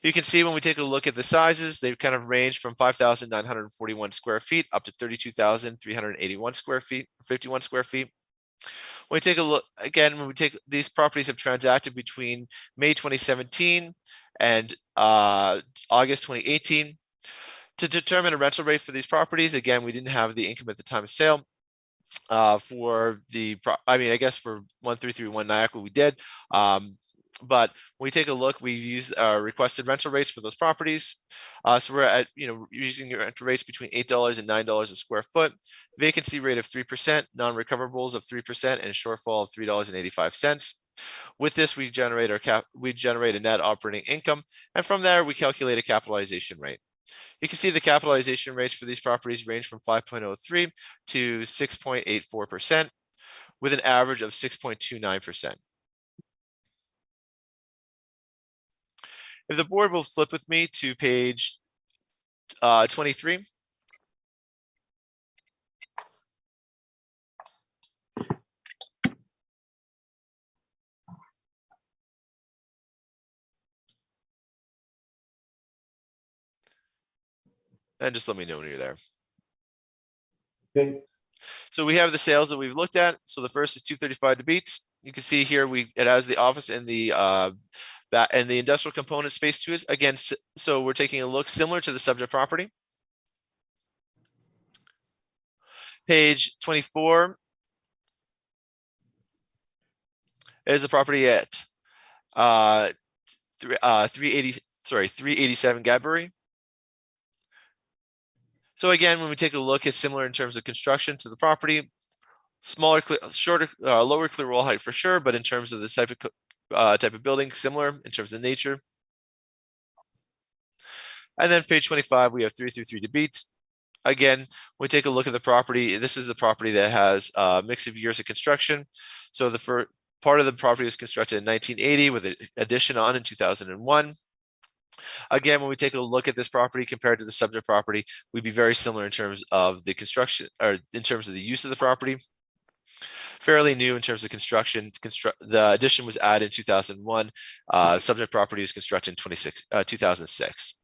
You can see when we take a look at the sizes, they kind of range from 5,941 square feet up to 32,381 square feet, 51 square feet. When we take a look again, these properties have transacted between May 2017 and August 2018. To determine a rental rate for these properties, again, we didn't have the income at the time of sale. For 1331 Niagara, we did. But when we take a look, we use our requested rental rates for those properties. So we're at, using your rental rates between $8 and $9 a square foot, vacancy rate of 3%, non-recoverables of 3%, and a shortfall of $3.85. With this, we generate a net operating income, and from there we calculate a capitalization rate. You can see the capitalization rates for these properties range from 5.03 to 6.84%, with an average of 6.29%. If the board will flip with me to page 23. And just let me know when you're there. Okay. So we have the sales that we've looked at. So the first is 235 to Beats. You can see here it has the office and the industrial component space to it. Again, so we're taking a look similar to the subject property. Page 24 is the property at 387 Gadbury. So again, when we take a look, it's similar in terms of construction to the property. Smaller, lower clear wall height for sure, but in terms of the type of building, similar in terms of nature. And then page 25, we have 333 to Beats. Again, when we take a look at the property, this is the property that has a mix of years of construction. So the first part of the property was constructed in 1980 with an addition on in 2001. Again, when we take a look at this property compared to the subject property, we'd be very similar in terms of the construction or in terms of the use of the property. Fairly new in terms of construction. The addition was added in 2001. Subject property was constructed in 2006.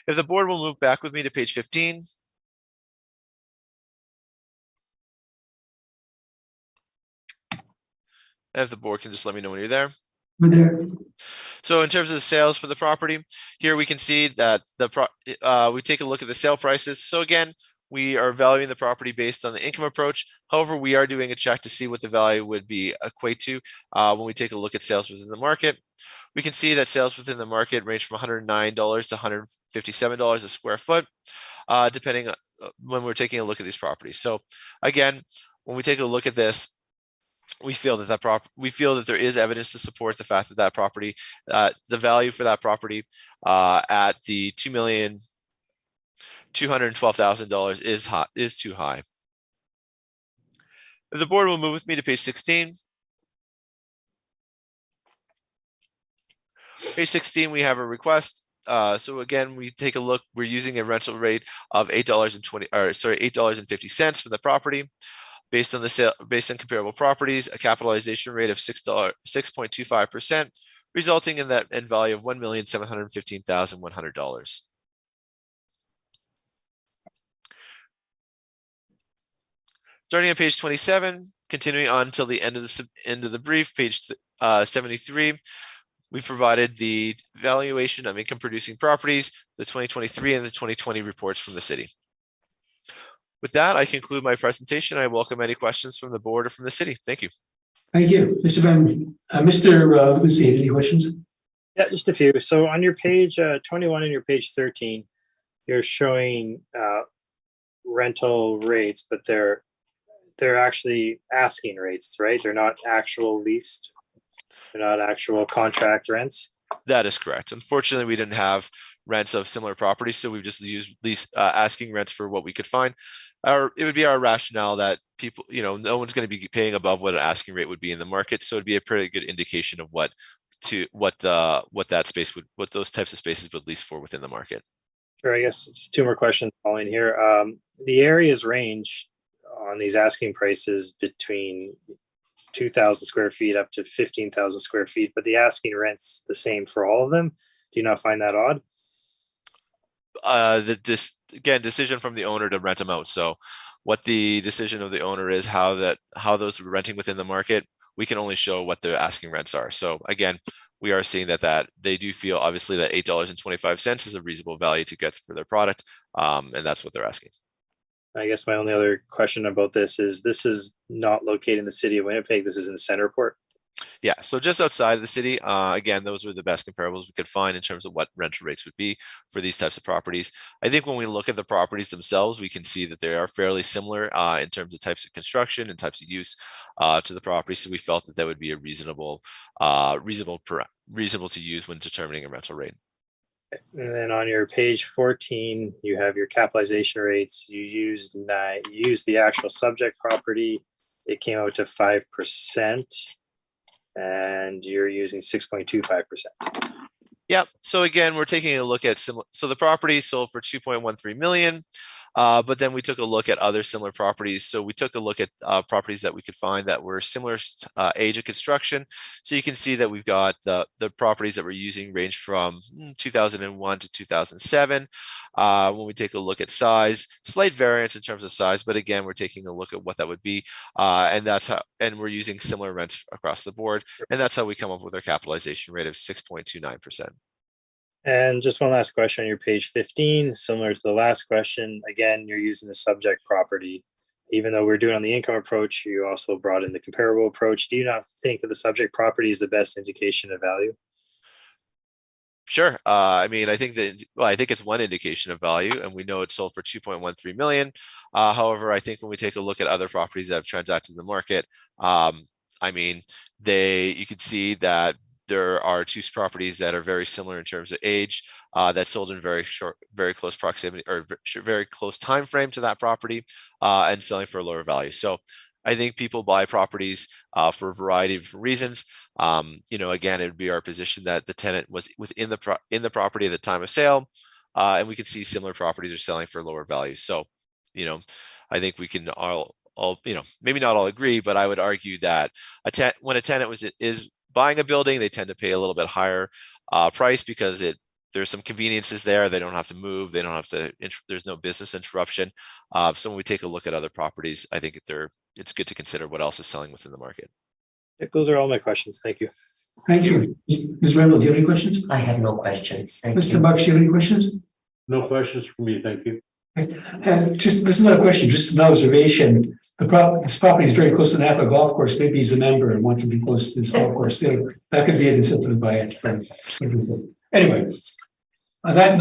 If the board will move back with me to page 15. And if the board can just let me know when you're there. We're there. So in terms of the sales for the property, here we can see that we take a look at the sale prices. So again, we are valuing the property based on the income approach. However, we are doing a check to see what the value would be equate to when we take a look at sales within the market. We can see that sales within the market range from $109 to $157 a square foot, depending on when we're taking a look at these properties. So again, when we take a look at this, we feel that there is evidence to support the fact that that property, the value for that property at the $2,212,000 is too high. If the board will move with me to page 16. Page 16, we have a request. So again, we take a look. We're using a rental rate of $8.50 for the property. Based on comparable properties, a capitalization rate of 6.25%, resulting in that end value of $1,715,100. Starting on page 27, continuing on until the end of the brief, page 73, we've provided the valuation of income producing properties, the 2023 and the 2020 reports from the city. With that, I conclude my presentation. I welcome any questions from the board or from the city. Thank you. Thank you, Mr. Lucy, any questions? Yeah, just a few. So on your page 21 and your page 13, you're showing rental rates, but they're actually asking rates, right? They're not actual leased. They're not actual contract rents. That is correct. Unfortunately, we didn't have rents of similar properties, so we've just used lease asking rents for what we could find. It would be our rationale that people, no one's going to be paying above what an asking rate would be in the market, so it'd be a pretty good indication of what those types of spaces would lease for within the market. Sure. I guess just two more questions following here. The areas range on these asking prices between 2,000 square feet up to 15,000 square feet, but the asking rent's the same for all of them. Do you not find that odd? Decision from the owner to rent them out. So what the decision of the owner is, how those are renting within the market, we can only show what the asking rents are. So again, we are seeing that they do feel obviously that $8.25 is a reasonable value to get for their product. And that's what they're asking. I guess my only other question about this is not located in the city of Winnipeg. This is in Centerport. Yeah, so just outside of the city. Again, those were the best comparables we could find in terms of what rental rates would be for these types of properties. I think when we look at the properties themselves, we can see that they are fairly similar in terms of types of construction and types of use to the property. So we felt that would be a reasonable to use when determining a rental rate. And then on your page 14, you have your capitalization rates. You used the actual subject property. It came out to 5%, and you're using 6.25%. Yeah. So again, we're taking a look at similar. So the property sold for $2.13 million. But then we took a look at other similar properties. So we took a look at properties that we could find that were similar age of construction. So you can see that we've got the properties that we're using range from 2001 to 2007. When we take a look at size, slight variance in terms of size, but again, we're taking a look at what that would be. And we're using similar rents across the board. And that's how we come up with our capitalization rate of 6.29%. And just one last question on your page 15, similar to the last question. Again, you're using the subject property. Even though we're doing on the income approach, you also brought in the comparable approach. Do you not think that the subject property is the best indication of value? Sure. I think it's one indication of value, and we know it sold for $2.13 million. However, I think when we take a look at other properties that have transacted in the market, you could see that there are two properties that are very similar in terms of age that sold in very close proximity or very close time frame to that property and selling for a lower value. So I think people buy properties for a variety of reasons. Again, it would be our position that the tenant was within the property at the time of sale, and we could see similar properties are selling for lower values. So, I think we can all maybe not all agree, but I would argue that when a tenant is buying a building, they tend to pay a little bit higher price because there's some conveniences there. They don't have to move. They don't have to. There's no business interruption. So when we take a look at other properties, I think it's good to consider what else is selling within the market. Those are all my questions. Thank you. Thank you. Ms. Randall, do you have any questions? I have no questions. Thank you. Mr. Bucks, do you have any questions? No questions for me, thank you. This is not a question, just an observation. This property is very close to the Napa Golf Course. Maybe he's a member and want to be close to this golf course. So that could be an incentive by it. Anyway, on that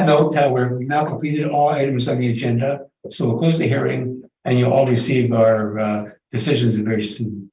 note, we've now completed all items on the agenda. So we'll close the hearing, and you'll all receive our decisions very soon.